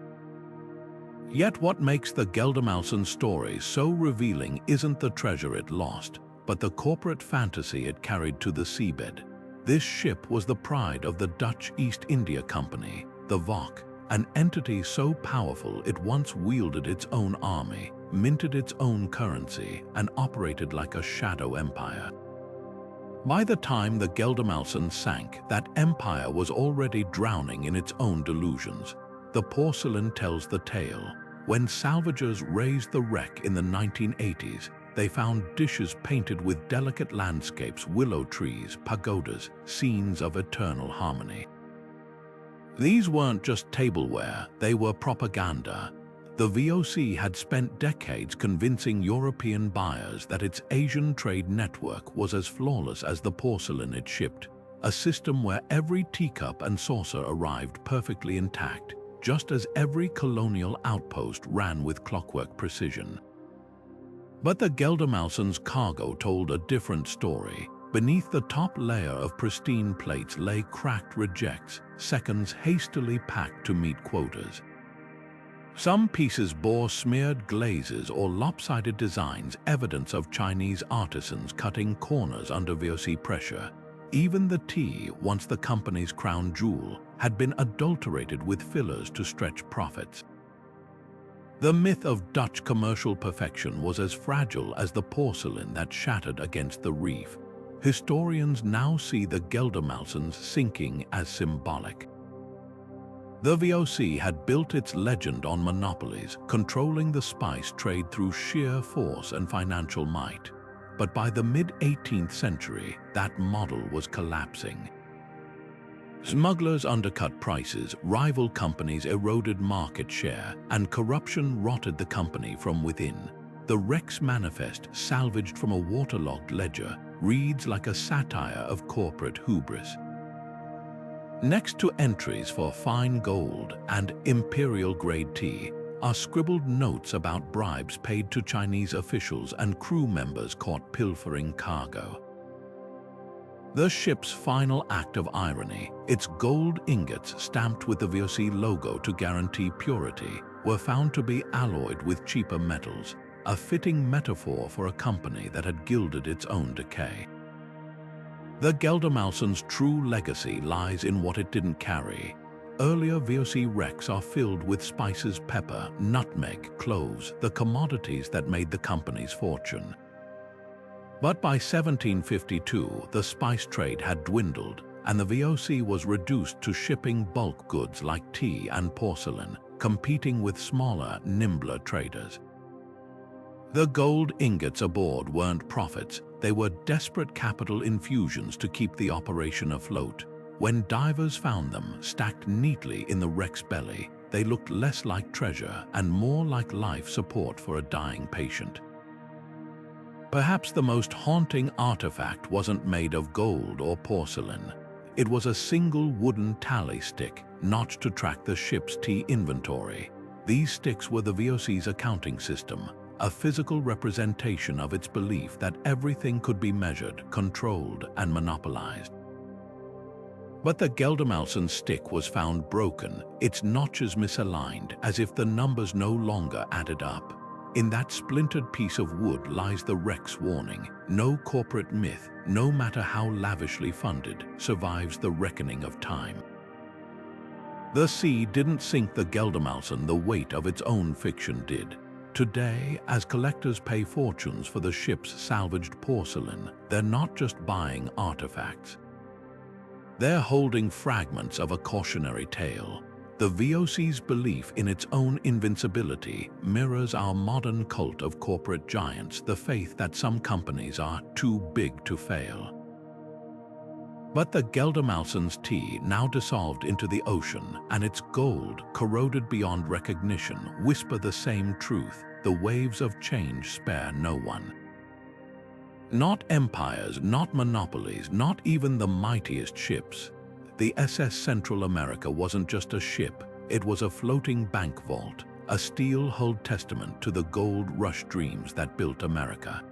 Yet what makes the Geldermalsen story so revealing isn't the treasure it lost, but the corporate fantasy it carried to the seabed. This ship was the pride of the Dutch East India Company, the VOC, an entity so powerful it once wielded its own army, minted its own currency, and operated like a shadow empire. By the time the Geldermalsen sank, that empire was already drowning in its own delusions. The porcelain tells the tale. When salvagers raised the wreck in the 1980s, they found dishes painted with delicate landscapes, willow trees, pagodas, scenes of eternal harmony. These weren't just tableware, they were propaganda. The VOC had spent decades convincing European buyers that its Asian trade network was as flawless as the porcelain it shipped, a system where every teacup and saucer arrived perfectly intact, just as every colonial outpost ran with clockwork precision. But the Geldermalsen's cargo told a different story. Beneath the top layer of pristine plates lay cracked rejects, seconds hastily packed to meet quotas. Some pieces bore smeared glazes or lopsided designs, evidence of Chinese artisans cutting corners under VOC pressure. Even the tea, once the company's crown jewel, had been adulterated with fillers to stretch profits. The myth of Dutch commercial perfection was as fragile as the porcelain that shattered against the reef. Historians now see the Geldermalsen's sinking as symbolic. The VOC had built its legend on monopolies, controlling the spice trade through sheer force and financial might. But by the mid-18th century, that model was collapsing. Smugglers undercut prices, rival companies eroded market share, and corruption rotted the company from within. The Rex Manifest, salvaged from a waterlogged ledger, reads like a satire of corporate hubris. Next to entries for fine gold and imperial-grade tea are scribbled notes about bribes paid to Chinese officials and crew members caught pilfering cargo. The ship's final act of irony, its gold ingots stamped with the VOC logo to guarantee purity, were found to be alloyed with cheaper metals, a fitting metaphor for a company that had gilded its own decay. The Geldermalsen's true legacy lies in what it didn't carry. Earlier VOC wrecks are filled with spices, pepper, nutmeg, cloves, the commodities that made the company's fortune. But by 1752, the spice trade had dwindled, and the VOC was reduced to shipping bulk goods like tea and porcelain, competing with smaller, nimbler traders. The gold ingots aboard weren't profits, they were desperate capital infusions to keep the operation afloat. When divers found them stacked neatly in the wreck's belly, they looked less like treasure and more like life support for a dying patient. Perhaps the most haunting artifact wasn't made of gold or porcelain. It was a single wooden tally stick, notched to track the ship's tea inventory. These sticks were the VOC's accounting system, a physical representation of its belief that everything could be measured, controlled, and monopolized. But the Geldermalsen stick was found broken, its notches misaligned, as if the numbers no longer added up. In that splintered piece of wood lies the wreck's warning. No corporate myth, no matter how lavishly funded, survives the reckoning of time. The sea didn't sink the Geldermalsen the weight of its own fiction did. Today, as collectors pay fortunes for the ship's salvaged porcelain, they're not just buying artifacts. They're holding fragments of a cautionary tale. The VOC's belief in its own invincibility mirrors our modern cult of corporate giants, the faith that some companies are too big to fail. But the Geldermalsen's tea, now dissolved into the ocean, and its gold, corroded beyond recognition, whisper the same truth: the waves of change spare no one. Not empires, not monopolies, not even the mightiest ships. The SS Central America wasn't just a ship, it was a floating bank vault, a steel-hulled testament to the gold rush dreams that built America.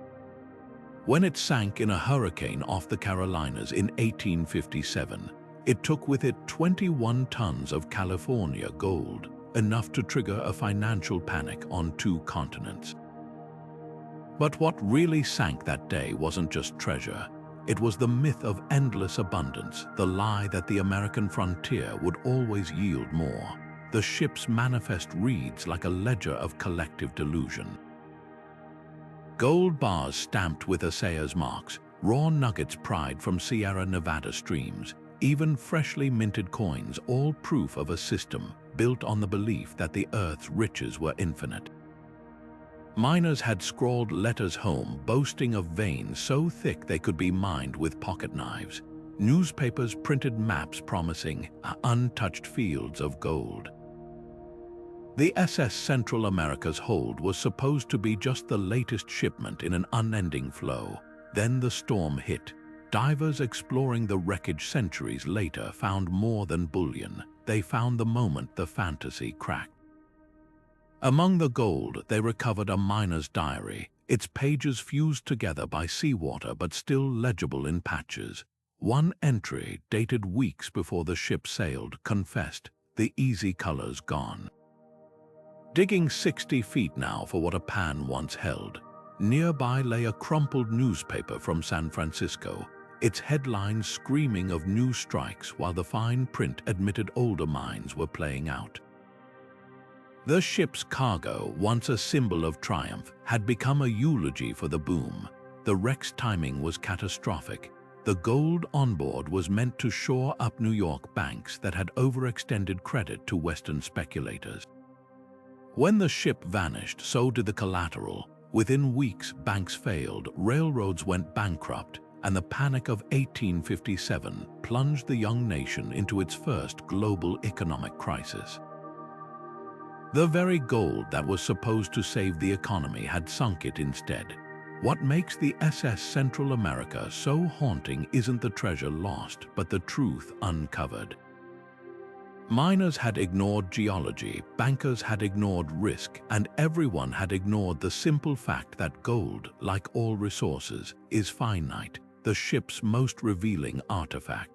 When it sank in a hurricane off the Carolinas in 1857, it took with it 21 tons of California gold, enough to trigger a financial panic on 2 continents. But what really sank that day wasn't just treasure. It was the myth of endless abundance, the lie that the American frontier would always yield more. The ship's manifest reads like a ledger of collective delusion. Gold bars stamped with assayer's marks, raw nuggets pried from Sierra Nevada streams, even freshly minted coins, all proof of a system built on the belief that the Earth's riches were infinite. Miners had scrawled letters home boasting of veins so thick they could be mined with pocket knives. Newspapers printed maps promising untouched fields of gold. The SS Central America's hold was supposed to be just the latest shipment in an unending flow. Then the storm hit. Divers exploring the wreckage centuries later found more than bullion. They found the moment the fantasy cracked. Among the gold, they recovered a miner's diary, its pages fused together by seawater but still legible in patches. One entry, dated weeks before the ship sailed, confessed, "The easy colors gone." Digging 60 feet now for what a pan once held, nearby lay a crumpled newspaper from San Francisco, its headlines screaming of new strikes while the fine print admitted older mines were playing out. The ship's cargo, once a symbol of triumph, had become a eulogy for the boom. The wreck's timing was catastrophic. The gold on board was meant to shore up New York banks that had overextended credit to Western speculators. When the ship vanished, so did the collateral. Within weeks, banks failed, railroads went bankrupt, and the panic of 1857 plunged the young nation into its first global economic crisis. The very gold that was supposed to save the economy had sunk it instead. What makes the SS Central America so haunting isn't the treasure lost, but the truth uncovered. Miners had ignored geology, bankers had ignored risk, and everyone had ignored the simple fact that gold, like all resources, is finite, the ship's most revealing artifact.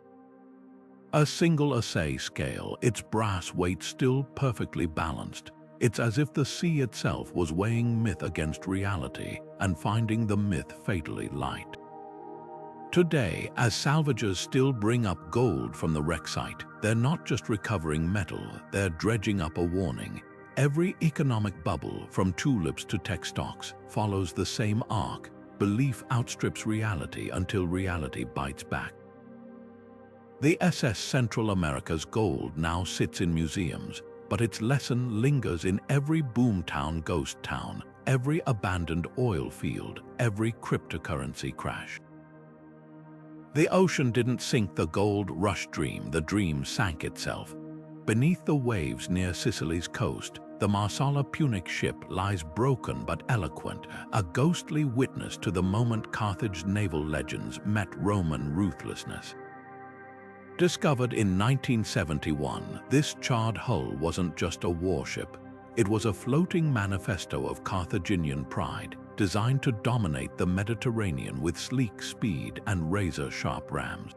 A single assay scale, its brass weight still perfectly balanced. It's as if the sea itself was weighing myth against reality and finding the myth fatally light. Today, as salvagers still bring up gold from the wreck site, they're not just recovering metal, they're dredging up a warning. Every economic bubble, from tulips to tech stocks, follows the same arc. Belief outstrips reality until reality bites back. The SS Central America's gold now sits in museums, but its lesson lingers in every boomtown ghost town, every abandoned oil field, every cryptocurrency crash. The ocean didn't sink the gold rush dream, the dream sank itself. Beneath the waves near Sicily's coast, the Marsala Punic ship lies broken but eloquent, a ghostly witness to the moment Carthage's naval legends met Roman ruthlessness. Discovered in 1971, this charred hull wasn't just a warship. It was a floating manifesto of Carthaginian pride, designed to dominate the Mediterranean with sleek speed and razor-sharp rams.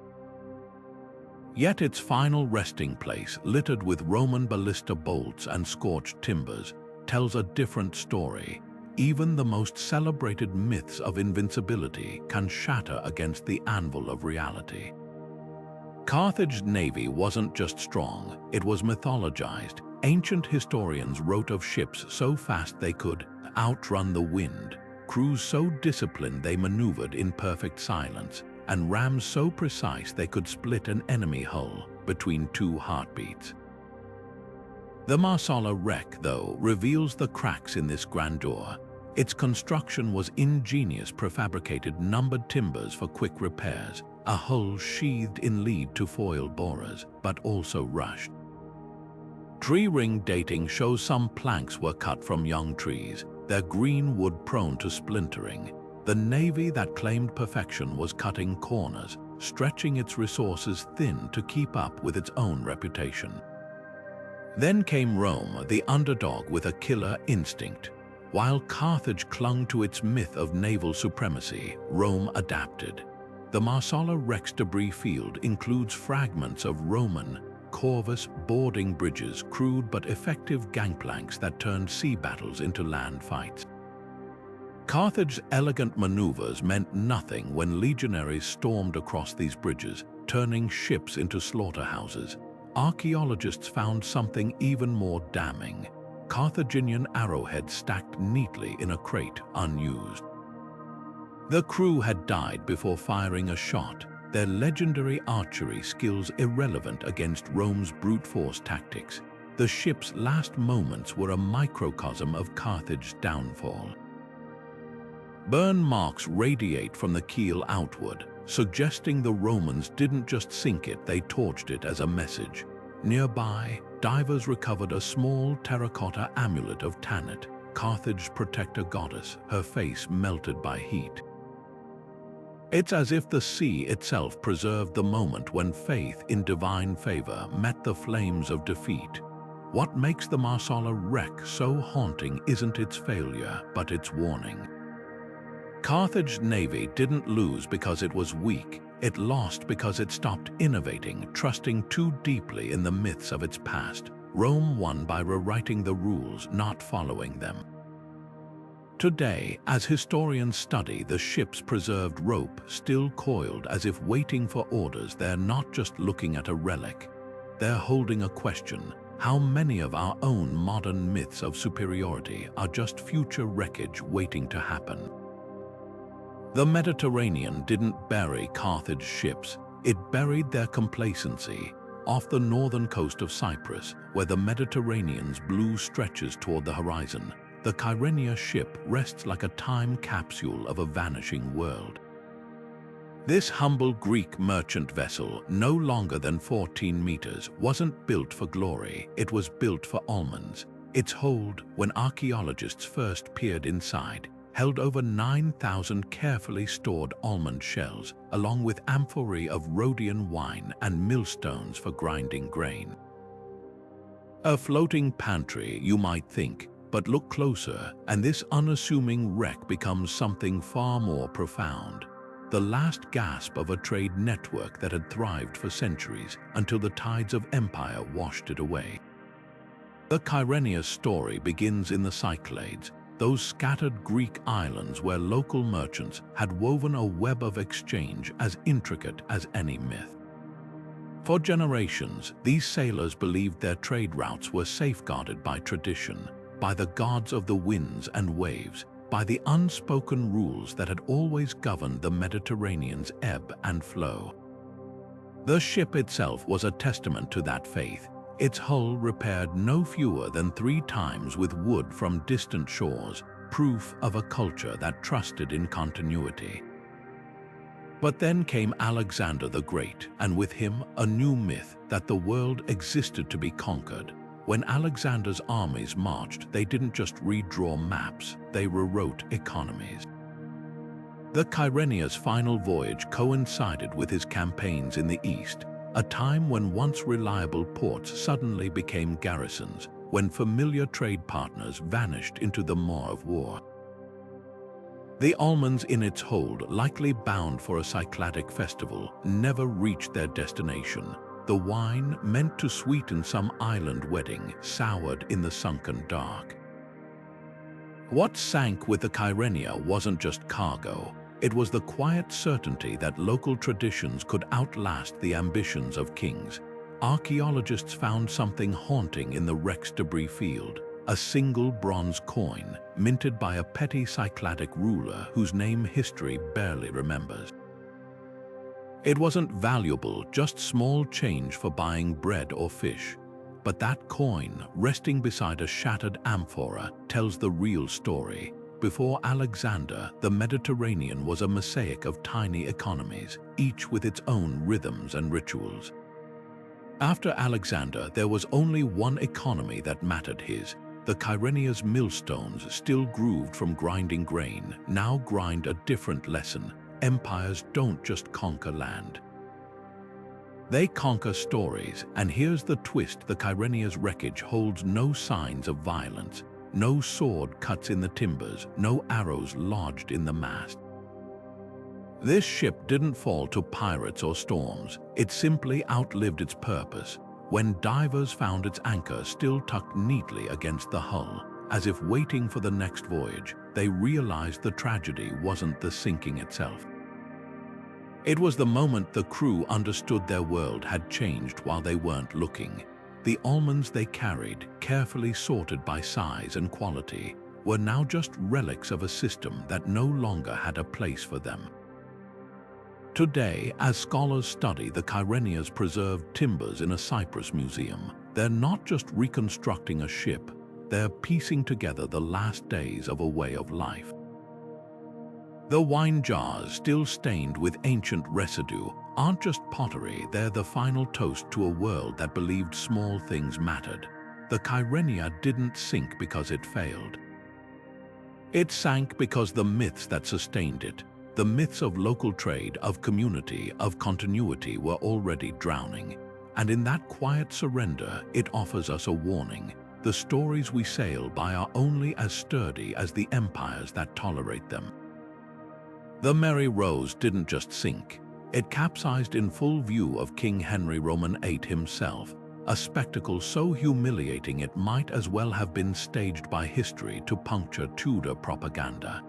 Yet its final resting place, littered with Roman ballista bolts and scorched timbers, tells a different story. Even the most celebrated myths of invincibility can shatter against the anvil of reality. Carthage's navy wasn't just strong, it was mythologized. Ancient historians wrote of ships so fast they could outrun the wind, crews so disciplined they maneuvered in perfect silence, and rams so precise they could split an enemy hull between 2 heartbeats. The Marsala wreck, though, reveals the cracks in this grandeur. Its construction was ingenious, prefabricated numbered timbers for quick repairs, a hull sheathed in lead to foil borers, but also rushed. Tree ring dating shows some planks were cut from young trees, their green wood prone to splintering. The navy that claimed perfection was cutting corners, stretching its resources thin to keep up with its own reputation. Then came Rome, the underdog with a killer instinct. While Carthage clung to its myth of naval supremacy, Rome adapted. The Marsala Rex debris field includes fragments of Roman, Corvus boarding bridges, crude but effective gangplanks that turned sea battles into land fights. Carthage's elegant maneuvers meant nothing when legionaries stormed across these bridges, turning ships into slaughterhouses. Archaeologists found something even more damning: Carthaginian arrowheads stacked neatly in a crate, unused. The crew had died before firing a shot, their legendary archery skills irrelevant against Rome's brute force tactics. The ship's last moments were a microcosm of Carthage's downfall. Burn marks radiate from the keel outward, suggesting the Romans didn't just sink it, they torched it as a message. Nearby, divers recovered a small terracotta amulet of Tanit, Carthage's protector goddess, her face melted by heat. It's as if the sea itself preserved the moment when faith in divine favor met the flames of defeat. What makes the Marsala wreck so haunting isn't its failure, but its warning. Carthage's navy didn't lose because it was weak. It lost because it stopped innovating, trusting too deeply in the myths of its past. Rome won by rewriting the rules, not following them. Today, as historians study the ship's preserved rope still coiled as if waiting for orders, they're not just looking at a relic. They're holding a question: how many of our own modern myths of superiority are just future wreckage waiting to happen? The Mediterranean didn't bury Carthage's ships, it buried their complacency. Off the northern coast of Cyprus, where the Mediterranean's blue stretches toward the horizon, the Kyrenia ship rests like a time capsule of a vanishing world. This humble Greek merchant vessel, no longer than 14 meters, wasn't built for glory, it was built for almonds. Its hold, when archaeologists first peered inside, held over 9,000 carefully stored almond shells, along with amphorae of Rhodian wine and millstones for grinding grain. A floating pantry, you might think, but look closer, and this unassuming wreck becomes something far more profound. The last gasp of a trade network that had thrived for centuries until the tides of empire washed it away. The Kyrenia's story begins in the Cyclades, those scattered Greek islands where local merchants had woven a web of exchange as intricate as any myth. For generations, these sailors believed their trade routes were safeguarded by tradition, by the gods of the winds and waves, by the unspoken rules that had always governed the Mediterranean's ebb and flow. The ship itself was a testament to that faith, its hull repaired no fewer than 3 times with wood from distant shores, proof of a culture that trusted in continuity. But then came Alexander the Great, and with him a new myth that the world existed to be conquered. When Alexander's armies marched, they didn't just redraw maps, they rewrote economies. The Kyrenia's final voyage coincided with his campaigns in the east, a time when once reliable ports suddenly became garrisons, when familiar trade partners vanished into the maw of war. The almonds in its hold, likely bound for a Cycladic festival, never reached their destination. The wine, meant to sweeten some island wedding, soured in the sunken dark. What sank with the Kyrenia wasn't just cargo. It was the quiet certainty that local traditions could outlast the ambitions of kings. Archaeologists found something haunting in the wreck's debris field, a single bronze coin, minted by a petty Cycladic ruler whose name history barely remembers. It wasn't valuable, just small change for buying bread or fish. But that coin, resting beside a shattered amphora, tells the real story. Before Alexander, the Mediterranean was a mosaic of tiny economies, each with its own rhythms and rituals. After Alexander, there was only one economy that mattered: his. The Kyrenia's millstones, still grooved from grinding grain, now grind a different lesson. Empires don't just conquer land. They conquer stories, and here's the twist: the Kyrenia's wreckage holds no signs of violence. no sword cuts in the timbers, no arrows lodged in the mast. This ship didn't fall to pirates or storms. It simply outlived its purpose. When divers found its anchor still tucked neatly against the hull, as if waiting for the next voyage, they realized the tragedy wasn't the sinking itself. It was the moment the crew understood their world had changed while they weren't looking. The almonds they carried, carefully sorted by size and quality, were now just relics of a system that no longer had a place for them. Today, as scholars study the Kyrenia's preserved timbers in a Cyprus museum, they're not just reconstructing a ship, they're piecing together the last days of a way of life. The wine jars, still stained with ancient residue, aren't just pottery, they're the final toast to a world that believed small things mattered. The Kyrenia didn't sink because it failed. It sank because the myths that sustained it, the myths of local trade, of community, of continuity, were already drowning. And in that quiet surrender, it offers us a warning. The stories we sail by are only as sturdy as the empires that tolerate them. The Mary Rose didn't just sink. It capsized in full view of King Henry Roman VIII himself, a spectacle so humiliating it might as well have been staged by history to puncture Tudor propaganda.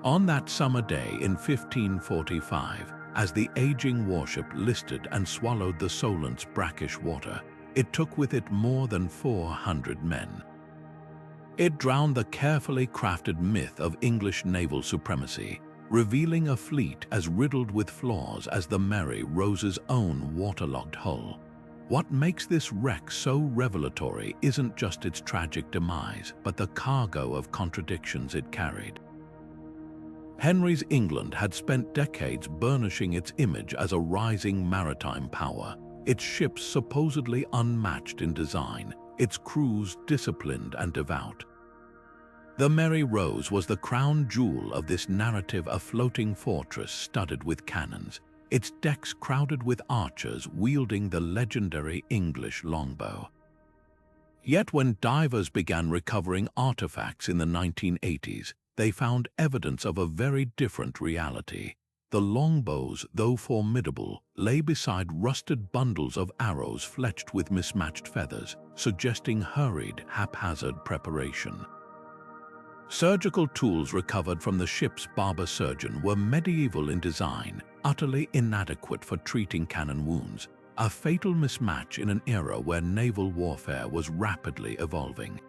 On that summer day in 1545, as the aging warship listed and swallowed the Solent's brackish water, it took with it more than 400 men. It drowned the carefully crafted myth of English naval supremacy, revealing a fleet as riddled with flaws as the Mary Rose's own waterlogged hull. What makes this wreck so revelatory isn't just its tragic demise, but the cargo of contradictions it carried. Henry's England had spent decades burnishing its image as a rising maritime power, its ships supposedly unmatched in design, its crews disciplined and devout. The Mary Rose was the crown jewel of this narrative, a floating fortress studded with cannons, its decks crowded with archers wielding the legendary English longbow. Yet when divers began recovering artifacts in the 1980s, they found evidence of a very different reality. The longbows, though formidable, lay beside rusted bundles of arrows fletched with mismatched feathers, suggesting hurried, haphazard preparation. Surgical tools recovered from the ship's barber surgeon were medieval in design, utterly inadequate for treating cannon wounds, a fatal mismatch in an era where naval warfare was rapidly evolving.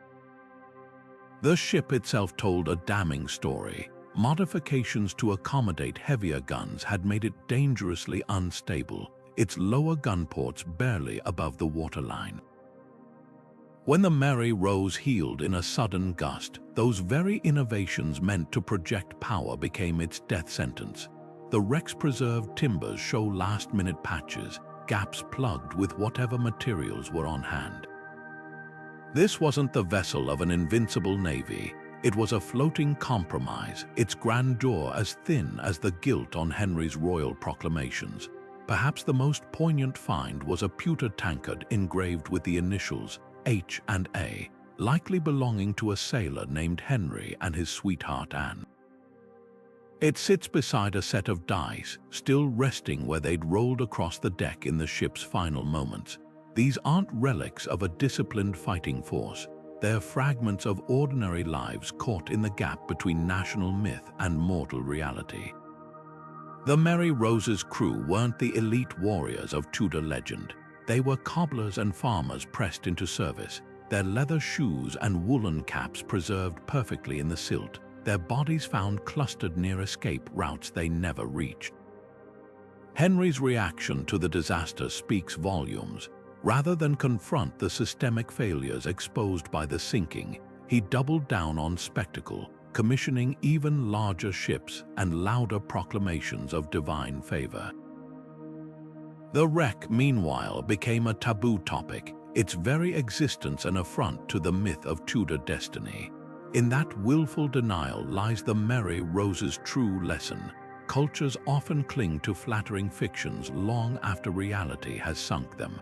The ship itself told a damning story. Modifications to accommodate heavier guns had made it dangerously unstable, its lower gun ports barely above the waterline. When the Mary Rose heeled in a sudden gust, those very innovations meant to project power became its death sentence. The wreck's preserved timbers show last-minute patches, gaps plugged with whatever materials were on hand. This wasn't the vessel of an invincible navy. It was a floating compromise, its grandeur as thin as the gilt on Henry's royal proclamations. Perhaps the most poignant find was a pewter tankard engraved with the initials H and A, likely belonging to a sailor named Henry and his sweetheart Anne. It sits beside a set of dice, still resting where they'd rolled across the deck in the ship's final moments. These aren't relics of a disciplined fighting force. They're fragments of ordinary lives caught in the gap between national myth and mortal reality. The Mary Rose's crew weren't the elite warriors of Tudor legend. They were cobblers and farmers pressed into service, their leather shoes and woolen caps preserved perfectly in the silt, their bodies found clustered near escape routes they never reached. Henry's reaction to the disaster speaks volumes. Rather than confront the systemic failures exposed by the sinking, he doubled down on spectacle, commissioning even larger ships and louder proclamations of divine favor. The wreck, meanwhile, became a taboo topic, its very existence an affront to the myth of Tudor destiny. In that willful denial lies the Mary Rose's true lesson. Cultures often cling to flattering fictions long after reality has sunk them.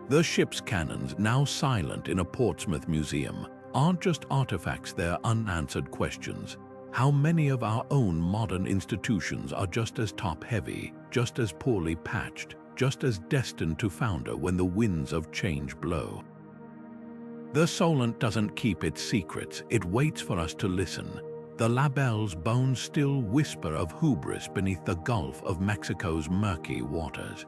The ship's cannons, now silent in a Portsmouth museum, aren't just artifacts, they're unanswered questions. How many of our own modern institutions are just as top-heavy, just as poorly patched, just as destined to founder when the winds of change blow? The Solent doesn't keep its secrets, it waits for us to listen. The label's bones still whisper of hubris beneath the Gulf of Mexico's murky waters.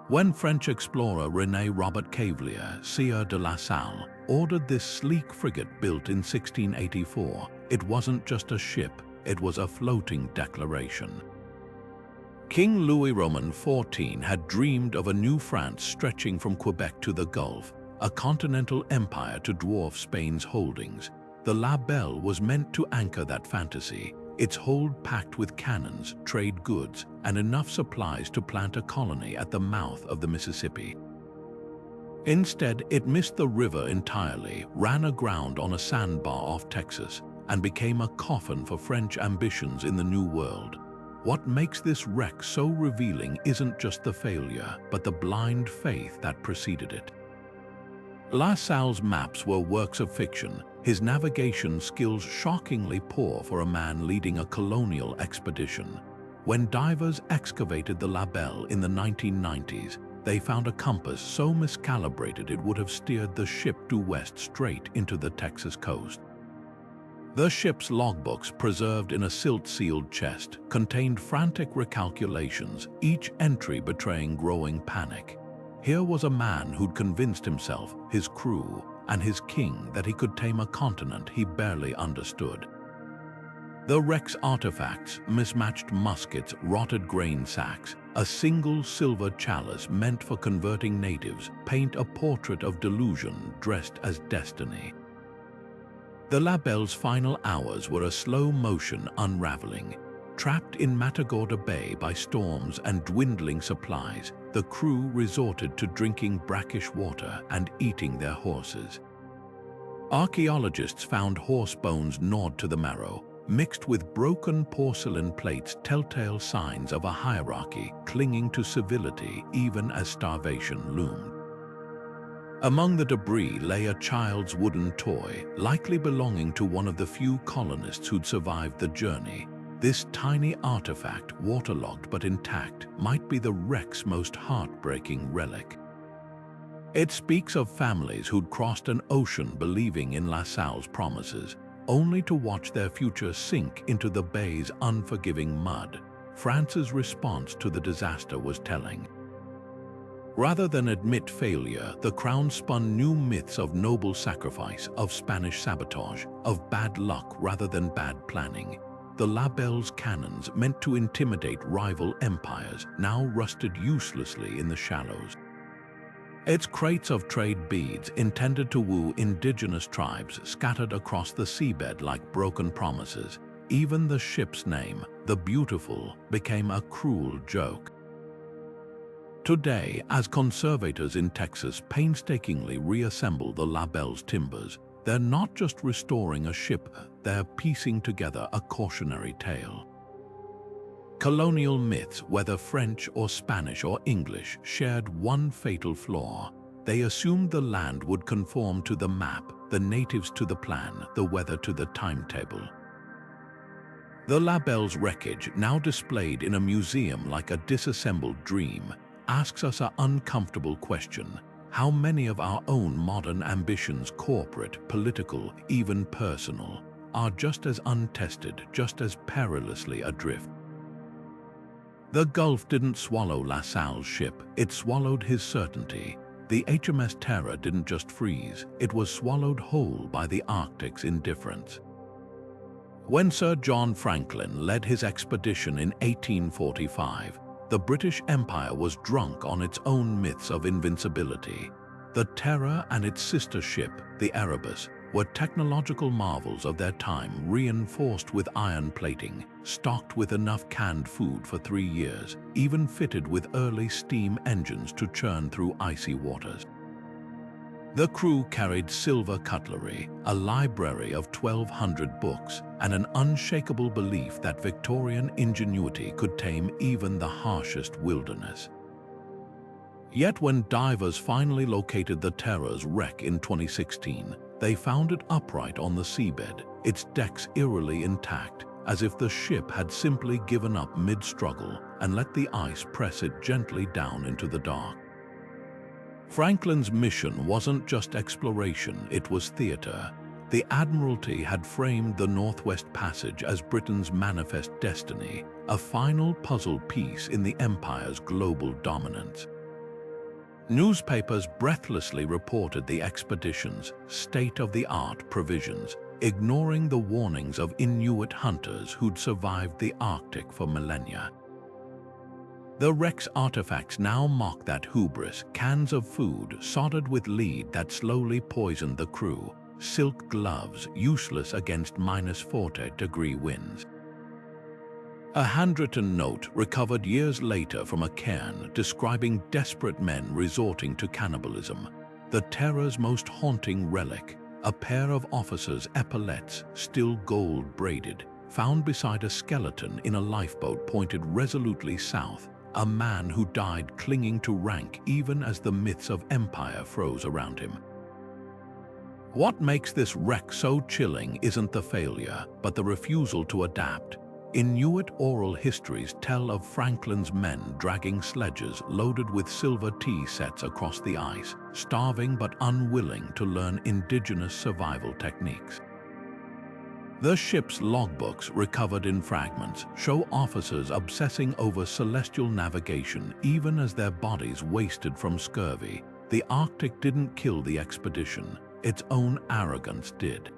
When French explorer René Robert Cavelier, Sieur de La Salle, ordered this sleek frigate built in 1684, it wasn't just a ship, it was a floating declaration. King Louis Roman XIV had dreamed of a new France stretching from Quebec to the Gulf, a continental empire to dwarf Spain's holdings. The La Belle was meant to anchor that fantasy, its hold packed with cannons, trade goods, and enough supplies to plant a colony at the mouth of the Mississippi. Instead, it missed the river entirely, ran aground on a sandbar off Texas, and became a coffin for French ambitions in the New World. What makes this wreck so revealing isn't just the failure, but the blind faith that preceded it. La Salle's maps were works of fiction, his navigation skills shockingly poor for a man leading a colonial expedition. When divers excavated the La Belle in the 1990s, they found a compass so miscalibrated it would have steered the ship due west straight into the Texas coast. The ship's logbooks, preserved in a silt-sealed chest, contained frantic recalculations, each entry betraying growing panic. Here was a man who'd convinced himself, his crew, and his king that he could tame a continent he barely understood. The wreck's artifacts, mismatched muskets, rotted grain sacks, a single silver chalice meant for converting natives, paint a portrait of delusion dressed as destiny. The La Belle's final hours were a slow-motion unraveling. Trapped in Matagorda Bay by storms and dwindling supplies, the crew resorted to drinking brackish water and eating their horses. Archaeologists found horse bones gnawed to the marrow, mixed with broken porcelain plates, telltale signs of a hierarchy clinging to civility even as starvation loomed. Among the debris lay a child's wooden toy, likely belonging to one of the few colonists who'd survived the journey. This tiny artifact, waterlogged but intact, might be the wreck's most heartbreaking relic. It speaks of families who'd crossed an ocean believing in La Salle's promises, only to watch their future sink into the bay's unforgiving mud. France's response to the disaster was telling. Rather than admit failure, the crown spun new myths of noble sacrifice, of Spanish sabotage, of bad luck rather than bad planning. The La Belle's cannons, meant to intimidate rival empires, now rusted uselessly in the shallows. Its crates of trade beads, intended to woo indigenous tribes, scattered across the seabed like broken promises. Even the ship's name, the Beautiful, became a cruel joke. Today, as conservators in Texas painstakingly reassemble the La Belle's timbers, they're not just restoring a ship, they're piecing together a cautionary tale. Colonial myths, whether French or Spanish or English, shared one fatal flaw. They assumed the land would conform to the map, the natives to the plan, the weather to the timetable. The La Belle's wreckage, now displayed in a museum like a disassembled dream, asks us an uncomfortable question. How many of our own modern ambitions, corporate, political, even personal, are just as untested, just as perilously adrift? The Gulf didn't swallow La Salle's ship, it swallowed his certainty. The HMS Terror didn't just freeze, it was swallowed whole by the Arctic's indifference. When Sir John Franklin led his expedition in 1845, the British Empire was drunk on its own myths of invincibility. The Terror and its sister ship, the Erebus, were technological marvels of their time, reinforced with iron plating, stocked with enough canned food for 3 years, even fitted with early steam engines to churn through icy waters. The crew carried silver cutlery, a library of 1,200 books, and an unshakable belief that Victorian ingenuity could tame even the harshest wilderness. Yet when divers finally located the Terror's wreck in 2016, they found it upright on the seabed, its decks eerily intact, as if the ship had simply given up mid-struggle and let the ice press it gently down into the dark. Franklin's mission wasn't just exploration, it was theater. The Admiralty had framed the Northwest Passage as Britain's manifest destiny, a final puzzle piece in the Empire's global dominance. Newspapers breathlessly reported the expedition's state-of-the-art provisions, ignoring the warnings of Inuit hunters who'd survived the Arctic for millennia. The wreck's artifacts now mock that hubris: cans of food sodded with lead that slowly poisoned the crew, silk gloves useless against -40-degree winds. A handwritten note recovered years later from a cairn describing desperate men resorting to cannibalism. The Terror's most haunting relic, a pair of officers' epaulets, still gold-braided, found beside a skeleton in a lifeboat pointed resolutely south, a man who died clinging to rank even as the myths of empire froze around him. What makes this wreck so chilling isn't the failure, but the refusal to adapt. Inuit oral histories tell of Franklin's men dragging sledges loaded with silver tea sets across the ice, starving but unwilling to learn indigenous survival techniques. The ship's logbooks, recovered in fragments, show officers obsessing over celestial navigation even as their bodies wasted from scurvy. The Arctic didn't kill the expedition, its own arrogance did.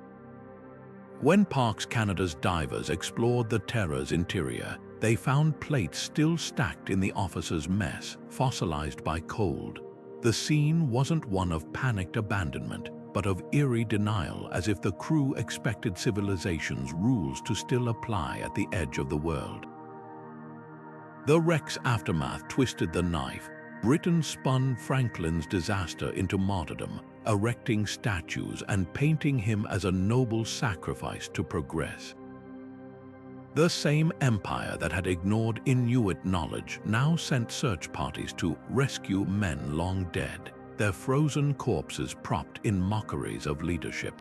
When Parks Canada's divers explored the Terror's interior, they found plates still stacked in the officers' mess, fossilized by cold. The scene wasn't one of panicked abandonment, but of eerie denial, as if the crew expected civilization's rules to still apply at the edge of the world. The wreck's aftermath twisted the knife. Britain spun Franklin's disaster into martyrdom, erecting statues and painting him as a noble sacrifice to progress. The same empire that had ignored Inuit knowledge now sent search parties to rescue men long dead, their frozen corpses propped in mockeries of leadership.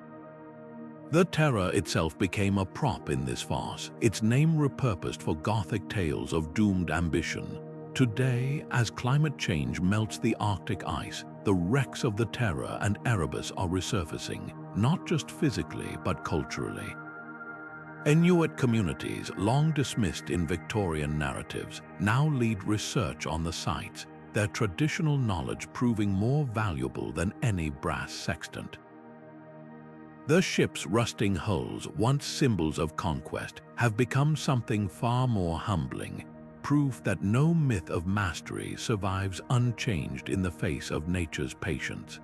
The Terror itself became a prop in this farce, its name repurposed for Gothic tales of doomed ambition. Today, as climate change melts the Arctic ice, the wrecks of the Terror and Erebus are resurfacing, not just physically but culturally. Inuit communities, long dismissed in Victorian narratives, now lead research on the sites, their traditional knowledge proving more valuable than any brass sextant. The ship's rusting hulls, once symbols of conquest, have become something far more humbling, proof that no myth of mastery survives unchanged in the face of nature's patience.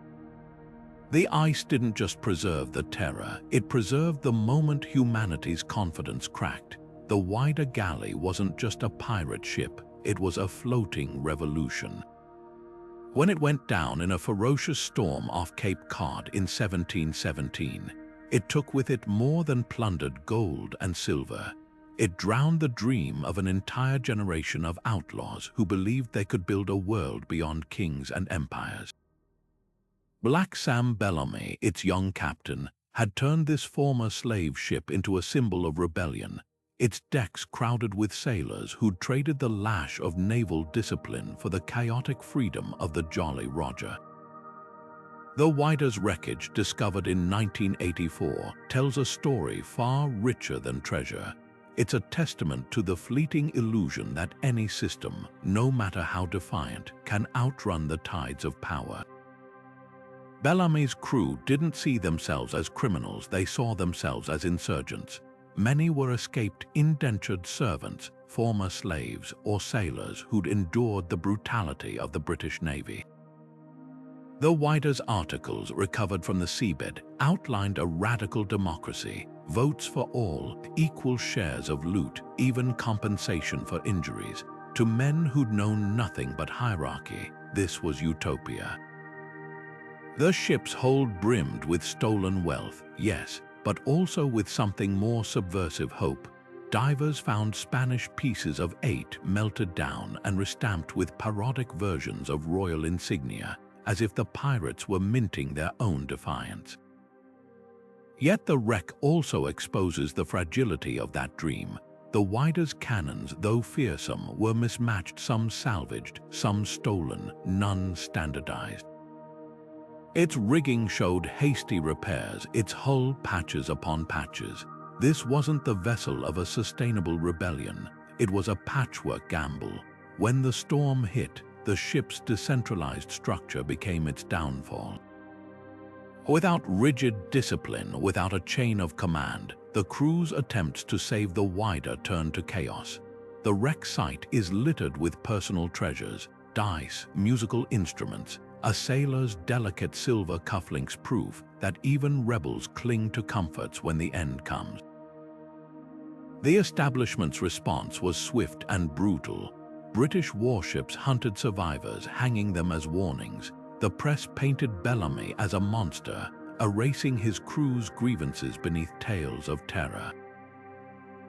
The ice didn't just preserve the Terror, it preserved the moment humanity's confidence cracked. The wider galley wasn't just a pirate ship, it was a floating revolution. When it went down in a ferocious storm off Cape Cod in 1717, it took with it more than plundered gold and silver. It drowned the dream of an entire generation of outlaws who believed they could build a world beyond kings and empires. Black Sam Bellamy, its young captain, had turned this former slave ship into a symbol of rebellion, its decks crowded with sailors who'd traded the lash of naval discipline for the chaotic freedom of the Jolly Roger. The Wider's wreckage, discovered in 1984, tells a story far richer than treasure. It's a testament to the fleeting illusion that any system, no matter how defiant, can outrun the tides of power. Bellamy's crew didn't see themselves as criminals, they saw themselves as insurgents. Many were escaped indentured servants, former slaves, or sailors who'd endured the brutality of the British Navy. The Wider's articles, recovered from the seabed, outlined a radical democracy: votes for all, equal shares of loot, even compensation for injuries. To men who'd known nothing but hierarchy, this was utopia. The ship's hold brimmed with stolen wealth, yes, but also with something more subversive: hope. divers found Spanish pieces of 8 melted down and restamped with parodic versions of royal insignia, as if the pirates were minting their own defiance. Yet the wreck also exposes the fragility of that dream. The Whyda's cannons, though fearsome, were mismatched, some salvaged, some stolen, none standardized. Its rigging showed hasty repairs, its hull patches upon patches. This wasn't the vessel of a sustainable rebellion, it was a patchwork gamble. When the storm hit, the ship's decentralized structure became its downfall. Without rigid discipline, without a chain of command, the crew's attempts to save the Whyda turned to chaos. The wreck site is littered with personal treasures, dice, musical instruments, a sailor's delicate silver cufflinks, proof that even rebels cling to comforts when the end comes. The establishment's response was swift and brutal. British warships hunted survivors, hanging them as warnings. The press painted Bellamy as a monster, erasing his crew's grievances beneath tales of terror.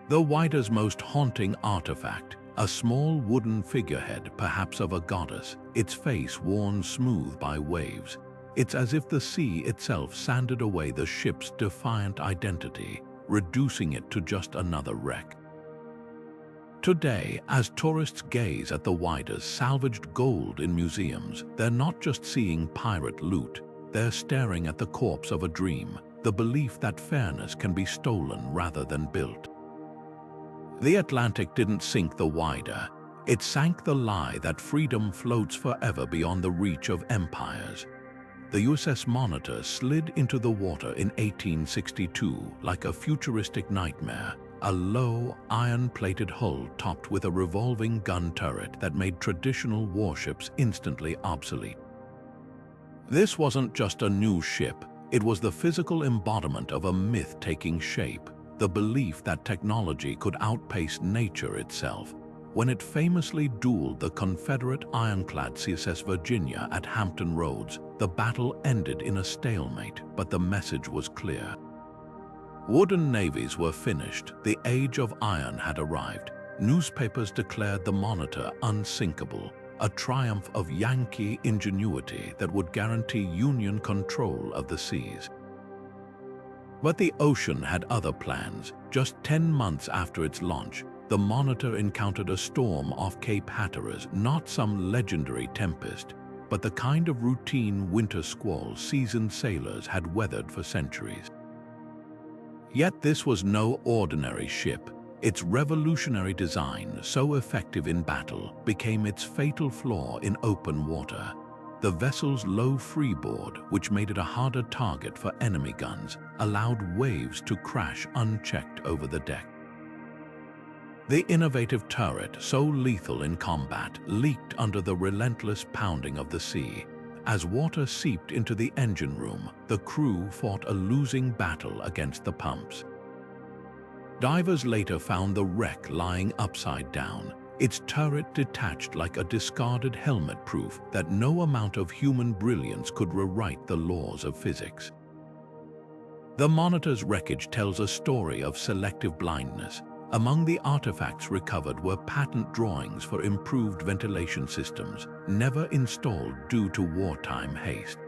The Whyda's most haunting artifact, a small wooden figurehead, perhaps of a goddess, its face worn smooth by waves. It's as if the sea itself sanded away the ship's defiant identity, reducing it to just another wreck. Today, as tourists gaze at the Whyda's salvaged gold in museums, they're not just seeing pirate loot, they're staring at the corpse of a dream, the belief that fairness can be stolen rather than built. The Atlantic didn't sink the Whyda, it sank the lie that freedom floats forever beyond the reach of empires. The USS Monitor slid into the water in 1862 like a futuristic nightmare, a low, iron-plated hull topped with a revolving gun turret that made traditional warships instantly obsolete. This wasn't just a new ship, it was the physical embodiment of a myth taking shape, the belief that technology could outpace nature itself. When it famously dueled the Confederate ironclad CSS Virginia at Hampton Roads, the battle ended in a stalemate, but the message was clear. Wooden navies were finished, the age of iron had arrived. Newspapers declared the Monitor unsinkable, a triumph of Yankee ingenuity that would guarantee Union control of the seas. But the ocean had other plans. Just 10 months after its launch, the Monitor encountered a storm off Cape Hatteras, not some legendary tempest, but the kind of routine winter squall seasoned sailors had weathered for centuries. Yet this was no ordinary ship. Its revolutionary design, so effective in battle, became its fatal flaw in open water. The vessel's low freeboard, which made it a harder target for enemy guns, allowed waves to crash unchecked over the deck. The innovative turret, so lethal in combat, leaked under the relentless pounding of the sea. As water seeped into the engine room, the crew fought a losing battle against the pumps. Divers later found the wreck lying upside down, its turret detached like a discarded helmet, proof that no amount of human brilliance could rewrite the laws of physics. The Monitor's wreckage tells a story of selective blindness. Among the artifacts recovered were patent drawings for improved ventilation systems, never installed due to wartime haste.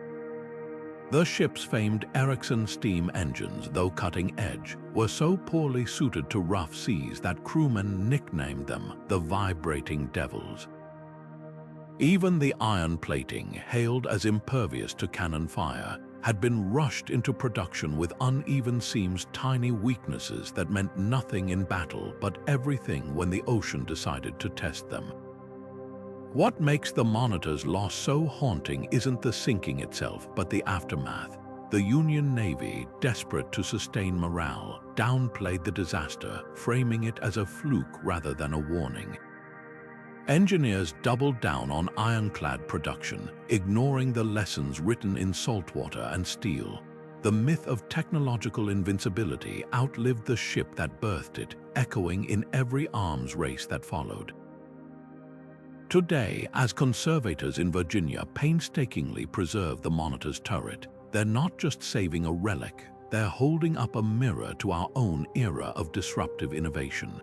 The ship's famed Ericsson steam engines, though cutting edge, were so poorly suited to rough seas that crewmen nicknamed them the Vibrating Devils. Even the iron plating, hailed as impervious to cannon fire, had been rushed into production with uneven seams, tiny weaknesses that meant nothing in battle but everything when the ocean decided to test them. What makes the Monitor's loss so haunting isn't the sinking itself, but the aftermath. The Union Navy, desperate to sustain morale, downplayed the disaster, framing it as a fluke rather than a warning. Engineers doubled down on ironclad production, ignoring the lessons written in saltwater and steel. The myth of technological invincibility outlived the ship that birthed it, echoing in every arms race that followed. Today, as conservators in Virginia painstakingly preserve the Monitor's turret, they're not just saving a relic, they're holding up a mirror to our own era of disruptive innovation.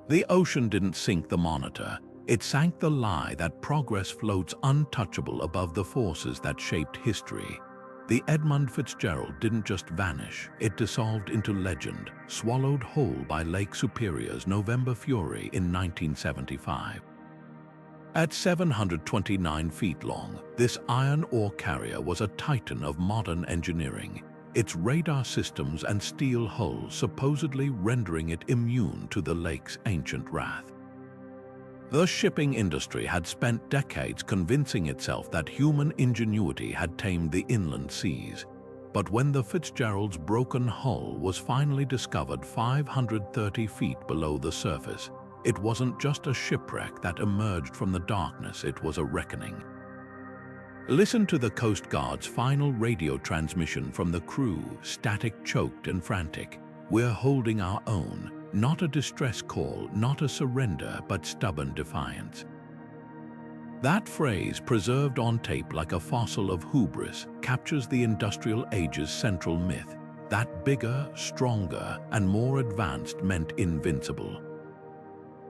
The ocean didn't sink the monitor, it sank the lie that progress floats untouchable above the forces that shaped history. The Edmund Fitzgerald didn't just vanish, it dissolved into legend, swallowed whole by Lake Superior's November Fury in 1975. At 729 feet long, this iron ore carrier was a titan of modern engineering, its radar systems and steel hull supposedly rendering it immune to the lake's ancient wrath. The shipping industry had spent decades convincing itself that human ingenuity had tamed the inland seas. But when the Fitzgerald's broken hull was finally discovered 530 feet below the surface, it wasn't just a shipwreck that emerged from the darkness, it was a reckoning. Listen to the Coast Guard's final radio transmission from the crew, static, choked and frantic. We're holding our own. Not a distress call, not a surrender, but stubborn defiance. That phrase, preserved on tape like a fossil of hubris, captures the industrial age's central myth, that bigger, stronger, and more advanced meant invincible.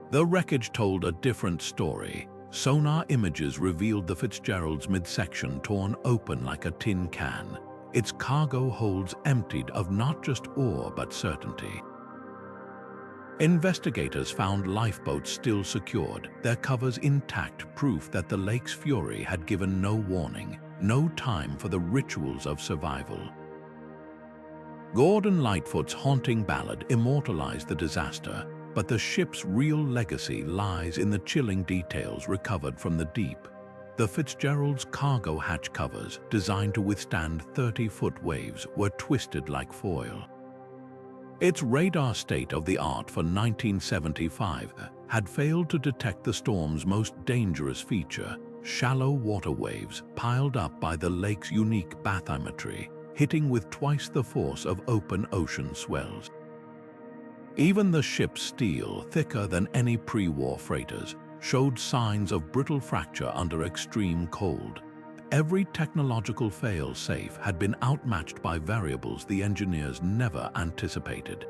The wreckage told a different story. Sonar images revealed the Fitzgerald's midsection torn open like a tin can, its cargo holds emptied of not just ore but certainty. Investigators found lifeboats still secured, their covers intact, proof that the lake's fury had given no warning, no time for the rituals of survival. Gordon Lightfoot's haunting ballad immortalized the disaster, but the ship's real legacy lies in the chilling details recovered from the deep. The Fitzgerald's cargo hatch covers, designed to withstand 30-foot waves, were twisted like foil. Its radar state-of-the-art for 1975 had failed to detect the storm's most dangerous feature, shallow water waves piled up by the lake's unique bathymetry, hitting with twice the force of open ocean swells. Even the ship's steel, thicker than any pre-war freighters, showed signs of brittle fracture under extreme cold. Every technological fail-safe had been outmatched by variables the engineers never anticipated.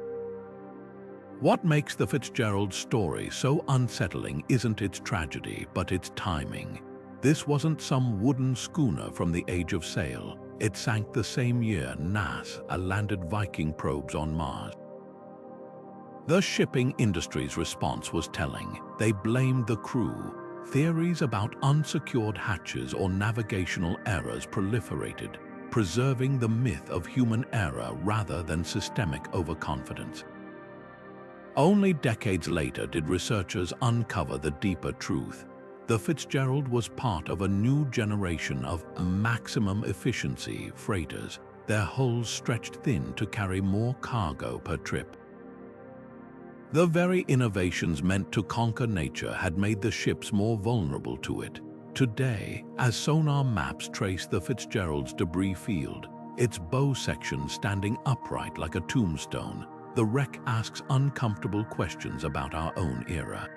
What makes the Fitzgerald story so unsettling isn't its tragedy, but its timing. This wasn't some wooden schooner from the Age of Sail. It sank the same year NASA landed Viking probes on Mars. The shipping industry's response was telling. They blamed the crew. Theories about unsecured hatches or navigational errors proliferated, preserving the myth of human error rather than systemic overconfidence. Only decades later did researchers uncover the deeper truth. The Fitzgerald was part of a new generation of maximum efficiency freighters, their hulls stretched thin to carry more cargo per trip. The very innovations meant to conquer nature had made the ships more vulnerable to it. Today, as sonar maps trace the Fitzgerald's debris field, its bow section standing upright like a tombstone, the wreck asks uncomfortable questions about our own era.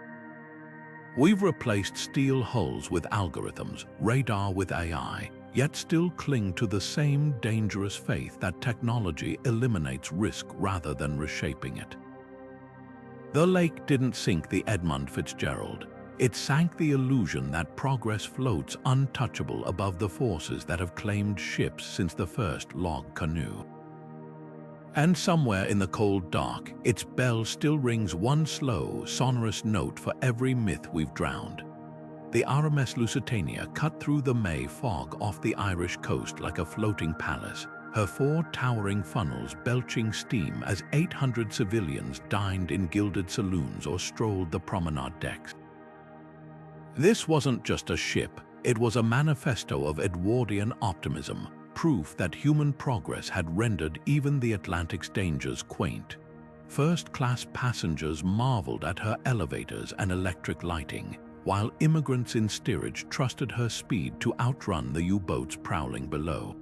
We've replaced steel hulls with algorithms, radar with AI, yet still cling to the same dangerous faith that technology eliminates risk rather than reshaping it. The lake didn't sink the Edmund Fitzgerald. It sank the illusion that progress floats untouchable above the forces that have claimed ships since the first log canoe. And somewhere in the cold dark, its bell still rings one slow, sonorous note for every myth we've drowned. The RMS Lusitania cut through the May fog off the Irish coast like a floating palace, her 4 towering funnels belching steam as 800 civilians dined in gilded saloons or strolled the promenade decks. This wasn't just a ship, it was a manifesto of Edwardian optimism, proof that human progress had rendered even the Atlantic's dangers quaint. First-class passengers marveled at her elevators and electric lighting, while immigrants in steerage trusted her speed to outrun the U-boats prowling below.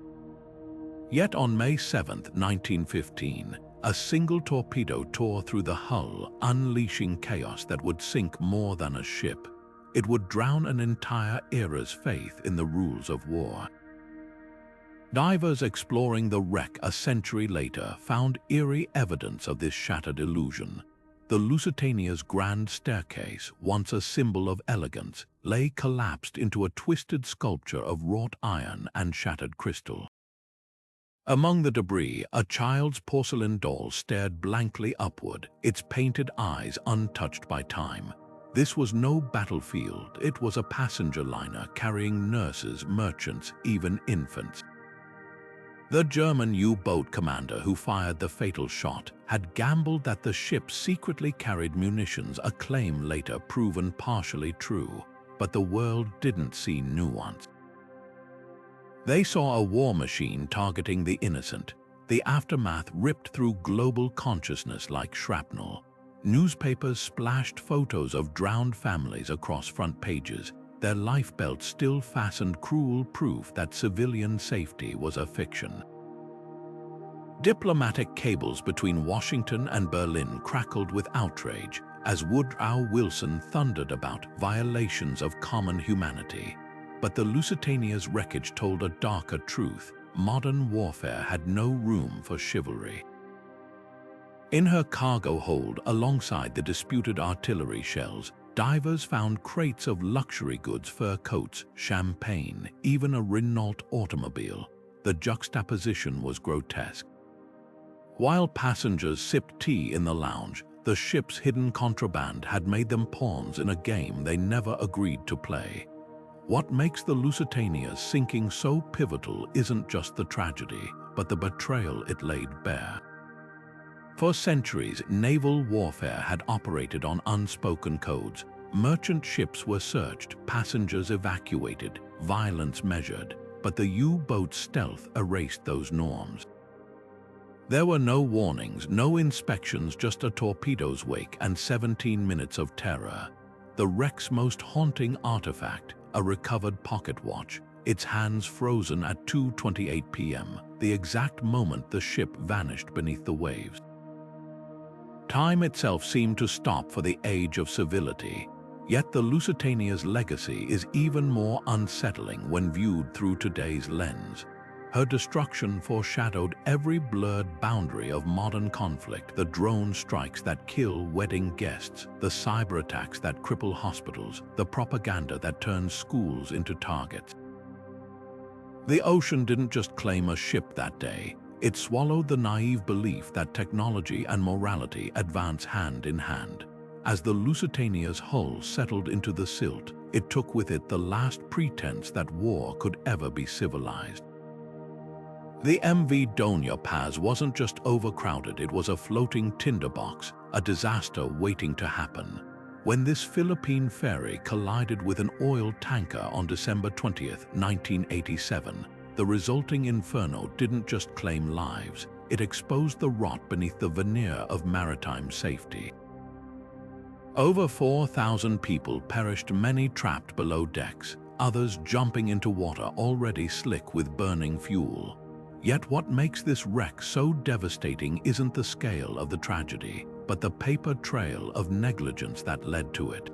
Yet on May 7, 1915, a single torpedo tore through the hull, unleashing chaos that would sink more than a ship. It would drown an entire era's faith in the rules of war. Divers exploring the wreck a century later found eerie evidence of this shattered illusion. The Lusitania's grand staircase, once a symbol of elegance, lay collapsed into a twisted sculpture of wrought iron and shattered crystal. Among the debris, a child's porcelain doll stared blankly upward, its painted eyes untouched by time. This was no battlefield, it was a passenger liner carrying nurses, merchants, even infants. The German U-boat commander who fired the fatal shot had gambled that the ship secretly carried munitions, a claim later proven partially true, but the world didn't see nuance. They saw a war machine targeting the innocent. The aftermath ripped through global consciousness like shrapnel. Newspapers splashed photos of drowned families across front pages, their lifebelts still fastened, cruel proof that civilian safety was a fiction. Diplomatic cables between Washington and Berlin crackled with outrage as Woodrow Wilson thundered about violations of common humanity. But the Lusitania's wreckage told a darker truth: modern warfare had no room for chivalry. In her cargo hold, alongside the disputed artillery shells, divers found crates of luxury goods, fur coats, champagne, even a Renault automobile. The juxtaposition was grotesque. While passengers sipped tea in the lounge, the ship's hidden contraband had made them pawns in a game they never agreed to play. What makes the Lusitania's sinking so pivotal isn't just the tragedy, but the betrayal it laid bare. For centuries, naval warfare had operated on unspoken codes. Merchant ships were searched, passengers evacuated, violence measured, but the U-boat's stealth erased those norms. There were no warnings, no inspections, just a torpedo's wake and 17 minutes of terror. The wreck's most haunting artifact, a recovered pocket watch, its hands frozen at 2:28 p.m., the exact moment the ship vanished beneath the waves. Time itself seemed to stop for the age of civility, yet the Lusitania's legacy is even more unsettling when viewed through today's lens. Her destruction foreshadowed every blurred boundary of modern conflict: the drone strikes that kill wedding guests, the cyber attacks that cripple hospitals, the propaganda that turns schools into targets. The ocean didn't just claim a ship that day. It swallowed the naive belief that technology and morality advance hand in hand. As the Lusitania's hull settled into the silt, it took with it the last pretense that war could ever be civilized. The MV Doña Paz wasn't just overcrowded, it was a floating tinderbox, a disaster waiting to happen. When this Philippine ferry collided with an oil tanker on December 20, 1987, the resulting inferno didn't just claim lives, it exposed the rot beneath the veneer of maritime safety. Over 4,000 people perished, many trapped below decks, others jumping into water already slick with burning fuel. Yet what makes this wreck so devastating isn't the scale of the tragedy, but the paper trail of negligence that led to it.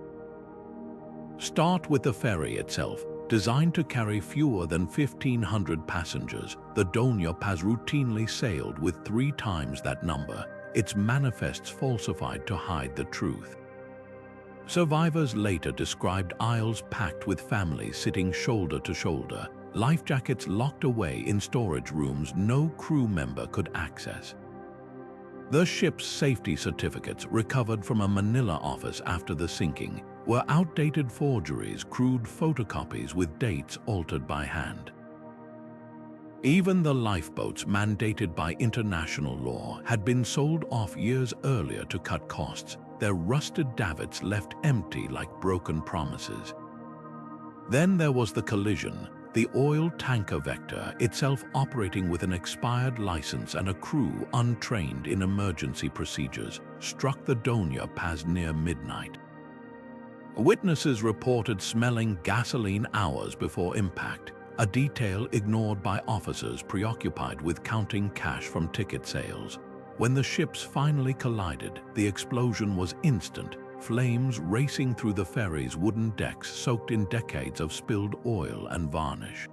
Start with the ferry itself. Designed to carry fewer than 1,500 passengers, the Doña Paz routinely sailed with 3 times that number, its manifests falsified to hide the truth. Survivors later described aisles packed with families sitting shoulder to shoulder, life jackets locked away in storage rooms no crew member could access. The ship's safety certificates, recovered from a Manila office after the sinking, were outdated forgeries, crude photocopies with dates altered by hand. Even the lifeboats mandated by international law had been sold off years earlier to cut costs, their rusted davits left empty like broken promises. Then there was the collision. The oil tanker Vector, itself operating with an expired license and a crew untrained in emergency procedures, struck the Doña Paz near midnight. Witnesses reported smelling gasoline hours before impact, a detail ignored by officers preoccupied with counting cash from ticket sales. When the ships finally collided, the explosion was instant, flames racing through the ferry's wooden decks soaked in decades of spilled oil and varnish.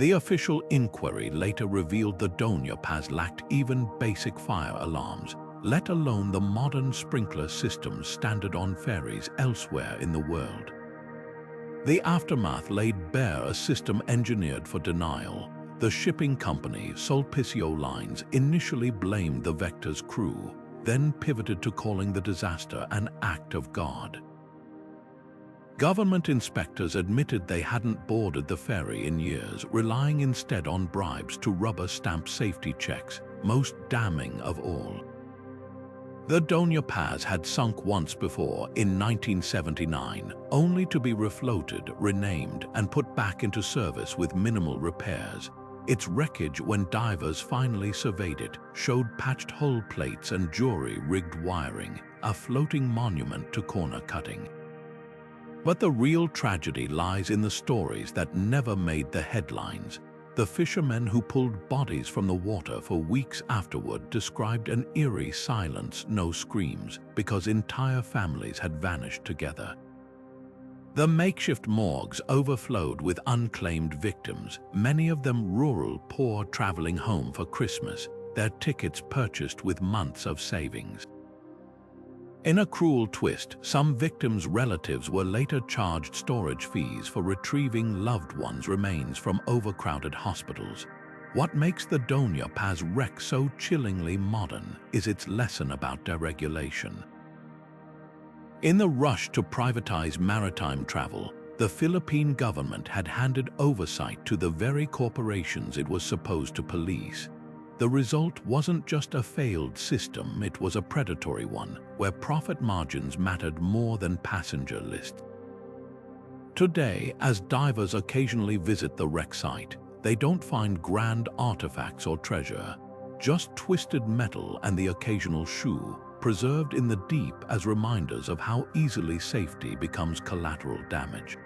The official inquiry later revealed the Doña Paz lacked even basic fire alarms, let alone the modern sprinkler systems standard on ferries elsewhere in the world. The aftermath laid bare a system engineered for denial. The shipping company, Sulpicio Lines, initially blamed the Vector's crew, then pivoted to calling the disaster an act of God. Government inspectors admitted they hadn't boarded the ferry in years, relying instead on bribes to rubber-stamp safety checks, most damning of all. The Doña Paz had sunk once before, in 1979, only to be refloated, renamed, and put back into service with minimal repairs. Its wreckage, when divers finally surveyed it, showed patched hull plates and jury-rigged wiring, a floating monument to corner cutting. But the real tragedy lies in the stories that never made the headlines. The fishermen who pulled bodies from the water for weeks afterward described an eerie silence, no screams, because entire families had vanished together. The makeshift morgues overflowed with unclaimed victims, many of them rural poor traveling home for Christmas, their tickets purchased with months of savings. In a cruel twist, some victims' relatives were later charged storage fees for retrieving loved ones' remains from overcrowded hospitals. What makes the Doña Paz wreck so chillingly modern is its lesson about deregulation. In the rush to privatize maritime travel, the Philippine government had handed oversight to the very corporations it was supposed to police. The result wasn't just a failed system, it was a predatory one, where profit margins mattered more than passenger lists. Today, as divers occasionally visit the wreck site, they don't find grand artifacts or treasure, just twisted metal and the occasional shoe, preserved in the deep as reminders of how easily safety becomes collateral damage.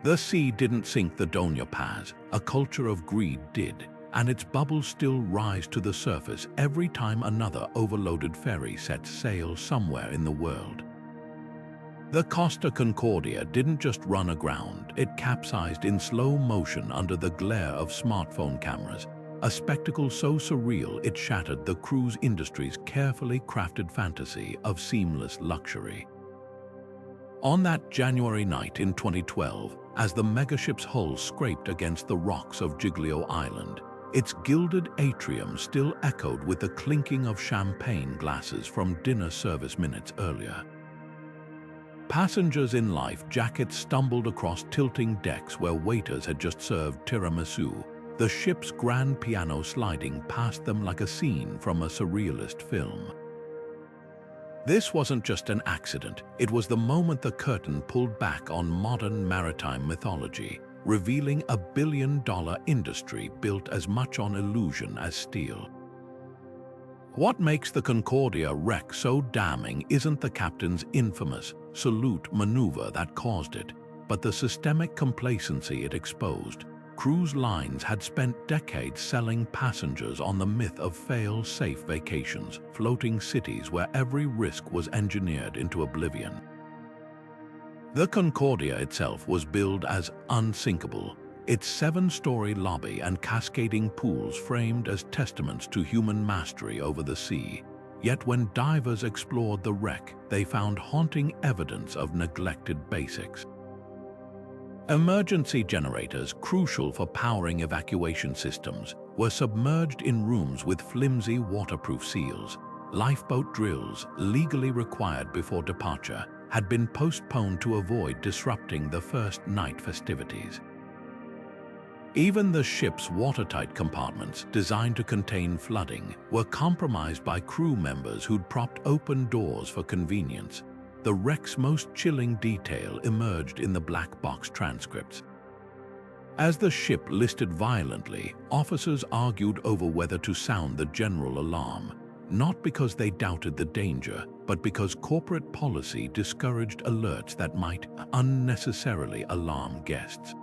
The sea didn't sink the Doña Paz, a culture of greed did, and its bubbles still rise to the surface every time another overloaded ferry sets sail somewhere in the world. The Costa Concordia didn't just run aground, it capsized in slow motion under the glare of smartphone cameras, a spectacle so surreal it shattered the cruise industry's carefully crafted fantasy of seamless luxury. On that January night in 2012, as the megaship's hull scraped against the rocks of Giglio Island, its gilded atrium still echoed with the clinking of champagne glasses from dinner service minutes earlier. Passengers in life jackets stumbled across tilting decks where waiters had just served tiramisu, the ship's grand piano sliding past them like a scene from a surrealist film. This wasn't just an accident, it was the moment the curtain pulled back on modern maritime mythology, revealing a billion-dollar industry built as much on illusion as steel. What makes the Concordia wreck so damning isn't the captain's infamous salute maneuver that caused it, but the systemic complacency it exposed. Cruise lines had spent decades selling passengers on the myth of fail-safe vacations, floating cities where every risk was engineered into oblivion. The Concordia itself was billed as unsinkable, its 7-story lobby and cascading pools framed as testaments to human mastery over the sea. Yet when divers explored the wreck, they found haunting evidence of neglected basics. Emergency generators, crucial for powering evacuation systems, were submerged in rooms with flimsy waterproof seals. Lifeboat drills, legally required before departure, had been postponed to avoid disrupting the first night festivities. Even the ship's watertight compartments, designed to contain flooding, were compromised by crew members who'd propped open doors for convenience. The wreck's most chilling detail emerged in the black box transcripts. As the ship listed violently, officers argued over whether to sound the general alarm, not because they doubted the danger, but because corporate policy discouraged alerts that might unnecessarily alarm guests.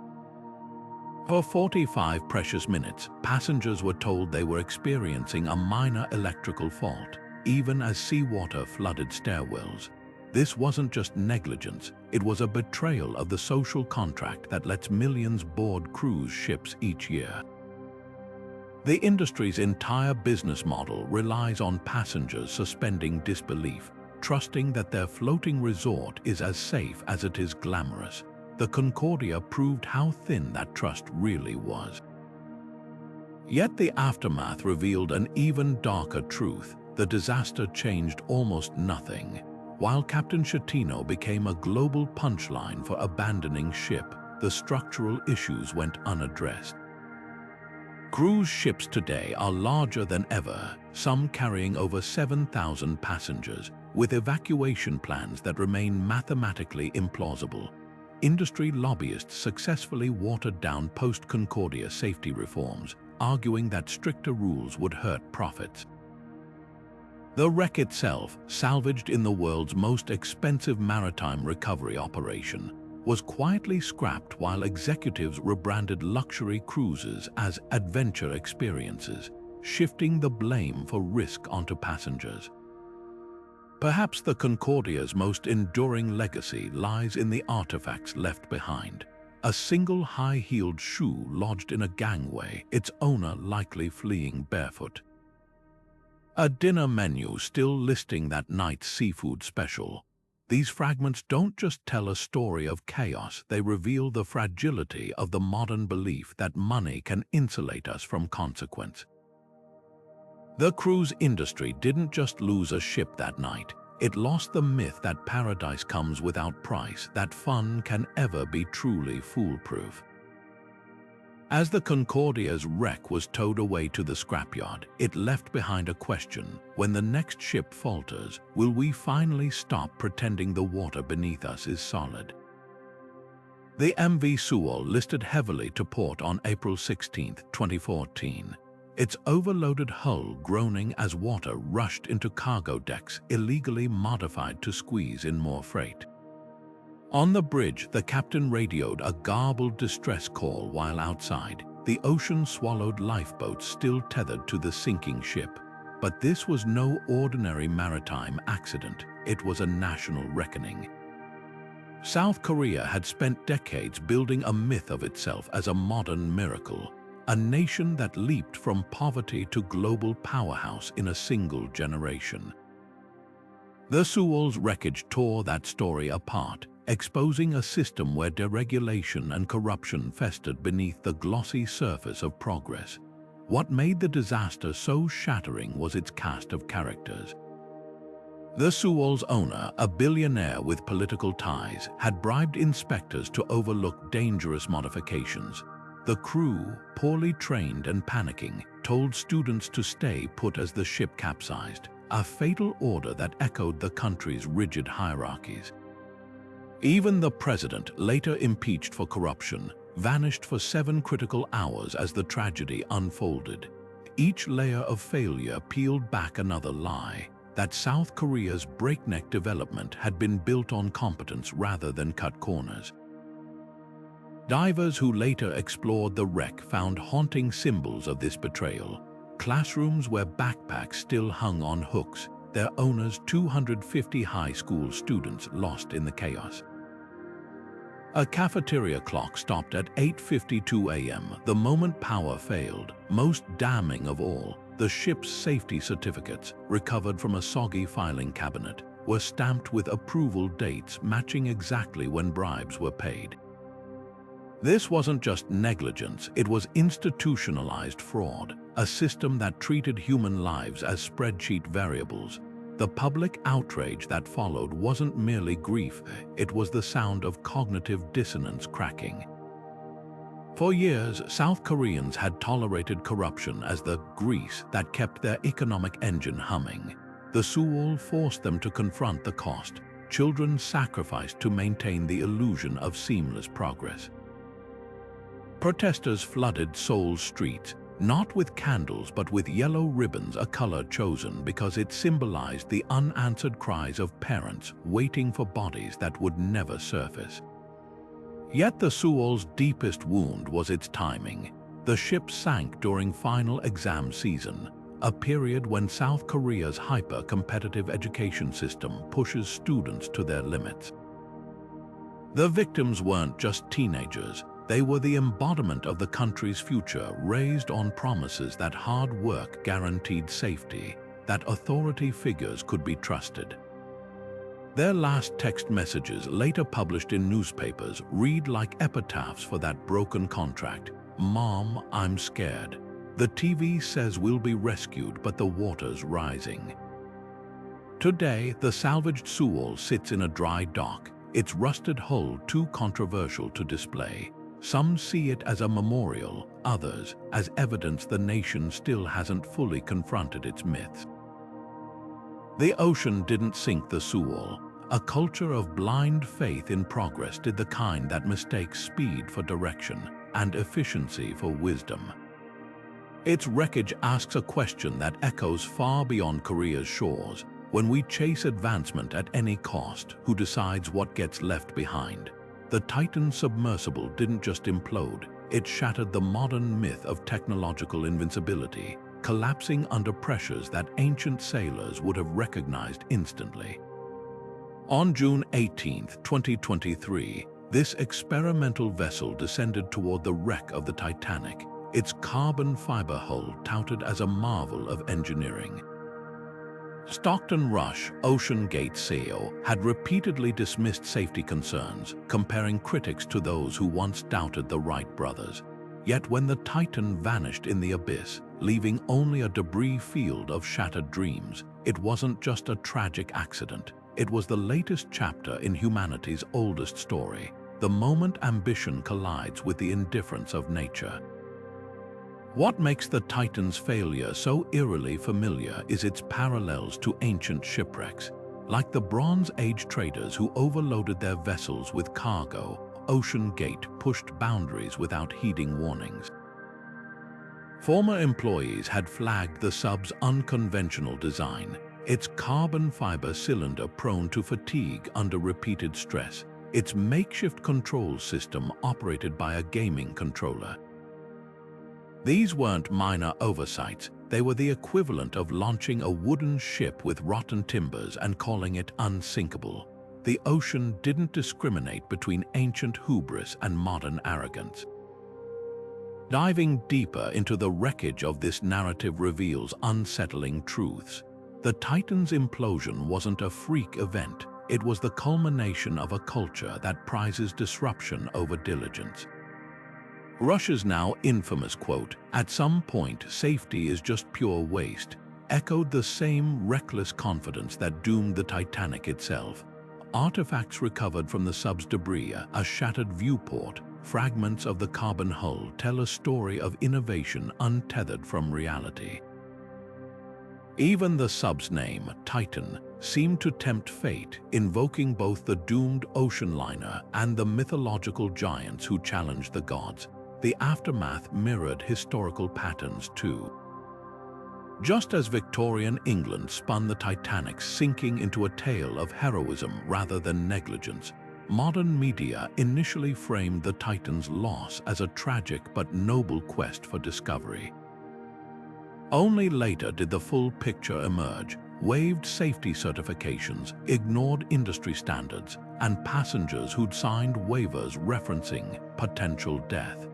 For 45 precious minutes, passengers were told they were experiencing a minor electrical fault, even as seawater flooded stairwells. This wasn't just negligence, it was a betrayal of the social contract that lets millions board cruise ships each year. The industry's entire business model relies on passengers suspending disbelief, trusting that their floating resort is as safe as it is glamorous. The Concordia proved how thin that trust really was. Yet the aftermath revealed an even darker truth. The disaster changed almost nothing. While Captain Schettino became a global punchline for abandoning ship, the structural issues went unaddressed. Cruise ships today are larger than ever, some carrying over 7,000 passengers, with evacuation plans that remain mathematically implausible. Industry lobbyists successfully watered down post-Concordia safety reforms, arguing that stricter rules would hurt profits. The wreck itself, salvaged in the world's most expensive maritime recovery operation, was quietly scrapped while executives rebranded luxury cruises as adventure experiences, shifting the blame for risk onto passengers. Perhaps the Concordia's most enduring legacy lies in the artifacts left behind. A single high-heeled shoe lodged in a gangway, its owner likely fleeing barefoot. A dinner menu still listing that night's seafood special. These fragments don't just tell a story of chaos, they reveal the fragility of the modern belief that money can insulate us from consequence. The cruise industry didn't just lose a ship that night, it lost the myth that paradise comes without price, that fun can ever be truly foolproof. As the Concordia's wreck was towed away to the scrapyard, it left behind a question. When the next ship falters, will we finally stop pretending the water beneath us is solid? The MV Sewol listed heavily to port on April 16, 2014. Its overloaded hull groaning as water rushed into cargo decks illegally modified to squeeze in more freight. On the bridge, the captain radioed a garbled distress call while outside. The ocean-swallowed lifeboats still tethered to the sinking ship. But this was no ordinary maritime accident. It was a national reckoning. South Korea had spent decades building a myth of itself as a modern miracle, a nation that leaped from poverty to global powerhouse in a single generation. The Sewol's wreckage tore that story apart, exposing a system where deregulation and corruption festered beneath the glossy surface of progress. What made the disaster so shattering was its cast of characters. The Sewol's owner, a billionaire with political ties, had bribed inspectors to overlook dangerous modifications. The crew, poorly trained and panicking, told students to stay put as the ship capsized, a fatal order that echoed the country's rigid hierarchies. Even the president, later impeached for corruption, vanished for 7 critical hours as the tragedy unfolded. Each layer of failure peeled back another lie, that South Korea's breakneck development had been built on competence rather than cut corners. Divers who later explored the wreck found haunting symbols of this betrayal. Classrooms where backpacks still hung on hooks, their owners 250 high school students lost in the chaos. A cafeteria clock stopped at 8:52 a.m. the moment power failed. Most damning of all, the ship's safety certificates, recovered from a soggy filing cabinet, were stamped with approval dates matching exactly when bribes were paid. This wasn't just negligence, it was institutionalized fraud, a system that treated human lives as spreadsheet variables. The public outrage that followed wasn't merely grief, it was the sound of cognitive dissonance cracking. For years, South Koreans had tolerated corruption as the grease that kept their economic engine humming. The Sewol forced them to confront the cost. Children sacrificed to maintain the illusion of seamless progress. Protesters flooded Seoul's streets, not with candles but with yellow ribbons, a color chosen because it symbolized the unanswered cries of parents waiting for bodies that would never surface. Yet the Sewol's deepest wound was its timing. The ship sank during final exam season, a period when South Korea's hyper-competitive education system pushes students to their limits. The victims weren't just teenagers, they were the embodiment of the country's future, raised on promises that hard work guaranteed safety, that authority figures could be trusted. Their last text messages, later published in newspapers, read like epitaphs for that broken contract. "Mom, I'm scared. The TV says we'll be rescued, but the water's rising." Today, the salvaged Sewol sits in a dry dock, its rusted hull too controversial to display. Some see it as a memorial, others as evidence the nation still hasn't fully confronted its myths. The ocean didn't sink the Sewol. A culture of blind faith in progress did the kind that mistakes speed for direction and efficiency for wisdom. Its wreckage asks a question that echoes far beyond Korea's shores. When we chase advancement at any cost, who decides what gets left behind? The Titan submersible didn't just implode, it shattered the modern myth of technological invincibility, collapsing under pressures that ancient sailors would have recognized instantly. On June 18, 2023, this experimental vessel descended toward the wreck of the Titanic, its carbon fiber hull touted as a marvel of engineering. Stockton Rush, Ocean Gate CEO, had repeatedly dismissed safety concerns, comparing critics to those who once doubted the Wright brothers. Yet when the Titan vanished in the abyss, leaving only a debris field of shattered dreams, it wasn't just a tragic accident. It was the latest chapter in humanity's oldest story, the moment ambition collides with the indifference of nature. What makes the Titan's failure so eerily familiar is its parallels to ancient shipwrecks. Like the Bronze Age traders who overloaded their vessels with cargo, Ocean Gate pushed boundaries without heeding warnings. Former employees had flagged the sub's unconventional design, its carbon fiber cylinder prone to fatigue under repeated stress, its makeshift control system operated by a gaming controller. These weren't minor oversights, they were the equivalent of launching a wooden ship with rotten timbers and calling it unsinkable. The ocean didn't discriminate between ancient hubris and modern arrogance. Diving deeper into the wreckage of this narrative reveals unsettling truths. The Titan's implosion wasn't a freak event, it was the culmination of a culture that prizes disruption over diligence. Rush's now infamous quote, "At some point, safety is just pure waste," echoed the same reckless confidence that doomed the Titanic itself. Artifacts recovered from the sub's debris, a shattered viewport, fragments of the carbon hull tell a story of innovation untethered from reality. Even the sub's name, Titan, seemed to tempt fate, invoking both the doomed ocean liner and the mythological giants who challenged the gods. The aftermath mirrored historical patterns too. Just as Victorian England spun the Titanic sinking into a tale of heroism rather than negligence, modern media initially framed the Titan's loss as a tragic but noble quest for discovery. Only later did the full picture emerge, waived safety certifications, ignored industry standards, and passengers who'd signed waivers referencing potential death.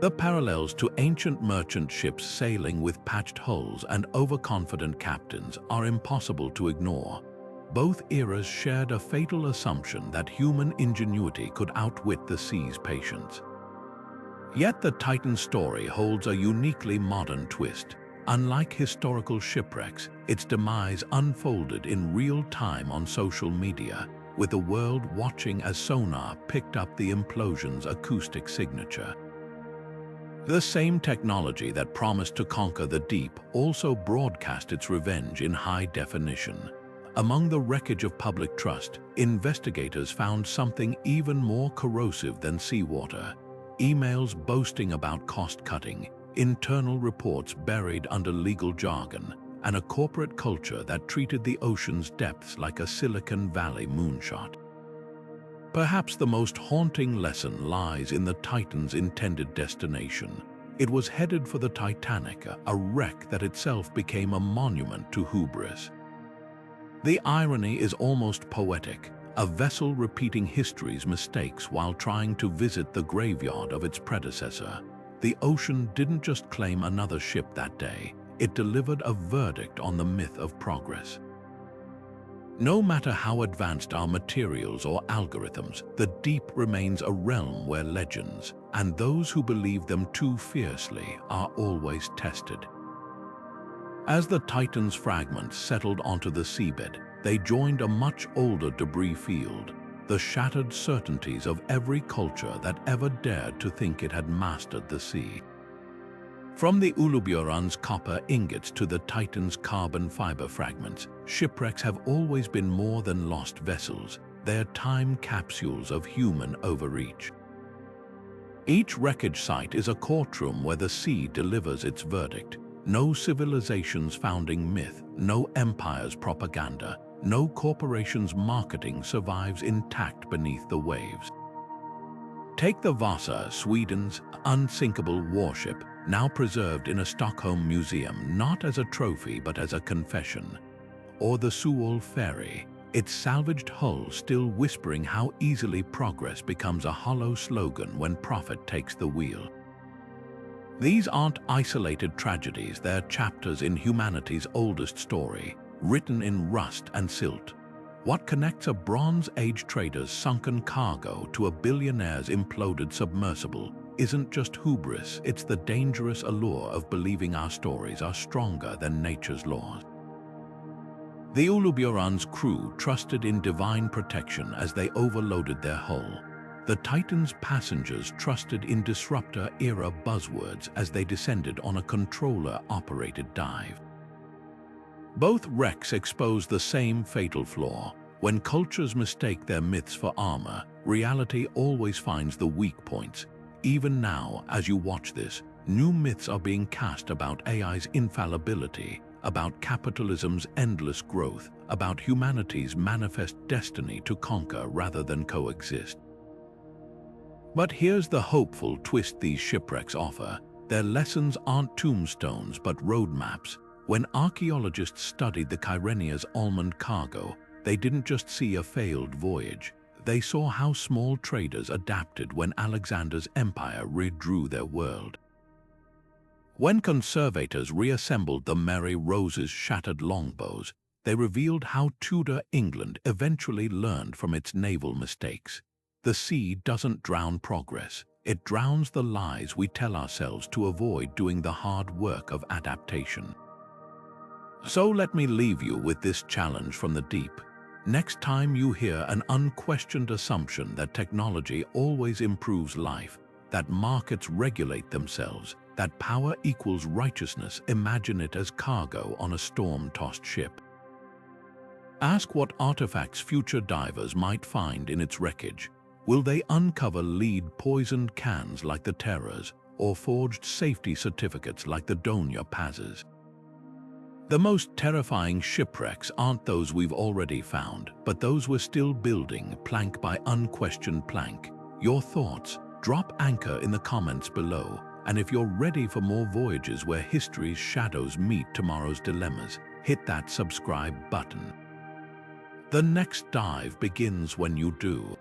The parallels to ancient merchant ships sailing with patched hulls and overconfident captains are impossible to ignore. Both eras shared a fatal assumption that human ingenuity could outwit the sea's patience. Yet the Titan story holds a uniquely modern twist. Unlike historical shipwrecks, its demise unfolded in real time on social media, with the world watching as sonar picked up the implosion's acoustic signature. The same technology that promised to conquer the deep also broadcast its revenge in high definition. Among the wreckage of public trust, investigators found something even more corrosive than seawater. Emails boasting about cost-cutting, internal reports buried under legal jargon, and a corporate culture that treated the ocean's depths like a Silicon Valley moonshot. Perhaps the most haunting lesson lies in the Titan's intended destination. It was headed for the Titanic, a wreck that itself became a monument to hubris. The irony is almost poetic, a vessel repeating history's mistakes while trying to visit the graveyard of its predecessor. The ocean didn't just claim another ship that day, it delivered a verdict on the myth of progress. No matter how advanced our materials or algorithms, the deep remains a realm where legends, and those who believe them too fiercely, are always tested. As the Titan's fragments settled onto the seabed, they joined a much older debris field, the shattered certainties of every culture that ever dared to think it had mastered the sea. From the Uluburun's copper ingots to the Titan's carbon fiber fragments, shipwrecks have always been more than lost vessels. They're time capsules of human overreach. Each wreckage site is a courtroom where the sea delivers its verdict. No civilization's founding myth, no empire's propaganda, no corporation's marketing survives intact beneath the waves. Take the Vasa, Sweden's unsinkable warship, now preserved in a Stockholm museum, not as a trophy but as a confession. Or the Sewol ferry, its salvaged hull still whispering how easily progress becomes a hollow slogan when profit takes the wheel. These aren't isolated tragedies, they're chapters in humanity's oldest story, written in rust and silt. What connects a Bronze Age trader's sunken cargo to a billionaire's imploded submersible isn't just hubris, it's the dangerous allure of believing our stories are stronger than nature's laws. The Uluburun's crew trusted in divine protection as they overloaded their hull. The Titan's passengers trusted in disruptor-era buzzwords as they descended on a controller-operated dive. Both wrecks expose the same fatal flaw. When cultures mistake their myths for armor, reality always finds the weak points. Even now, as you watch this, new myths are being cast about AI's infallibility, about capitalism's endless growth, about humanity's manifest destiny to conquer rather than coexist. But here's the hopeful twist these shipwrecks offer. Their lessons aren't tombstones but roadmaps. When archaeologists studied the Kyrenia's almond cargo, they didn't just see a failed voyage. They saw how small traders adapted when Alexander's empire redrew their world. When conservators reassembled the Mary Rose's shattered longbows, they revealed how Tudor England eventually learned from its naval mistakes. The sea doesn't drown progress, it drowns the lies we tell ourselves to avoid doing the hard work of adaptation. So let me leave you with this challenge from the deep. Next time you hear an unquestioned assumption that technology always improves life, that markets regulate themselves, that power equals righteousness, imagine it as cargo on a storm-tossed ship. Ask what artifacts future divers might find in its wreckage. Will they uncover lead-poisoned cans like the Terrors, or forged safety certificates like the Donia Pazes? The most terrifying shipwrecks aren't those we've already found, but those we're still building, plank by unquestioned plank. Your thoughts? Drop anchor in the comments below. And if you're ready for more voyages where history's shadows meet tomorrow's dilemmas, hit that subscribe button. The next dive begins when you do.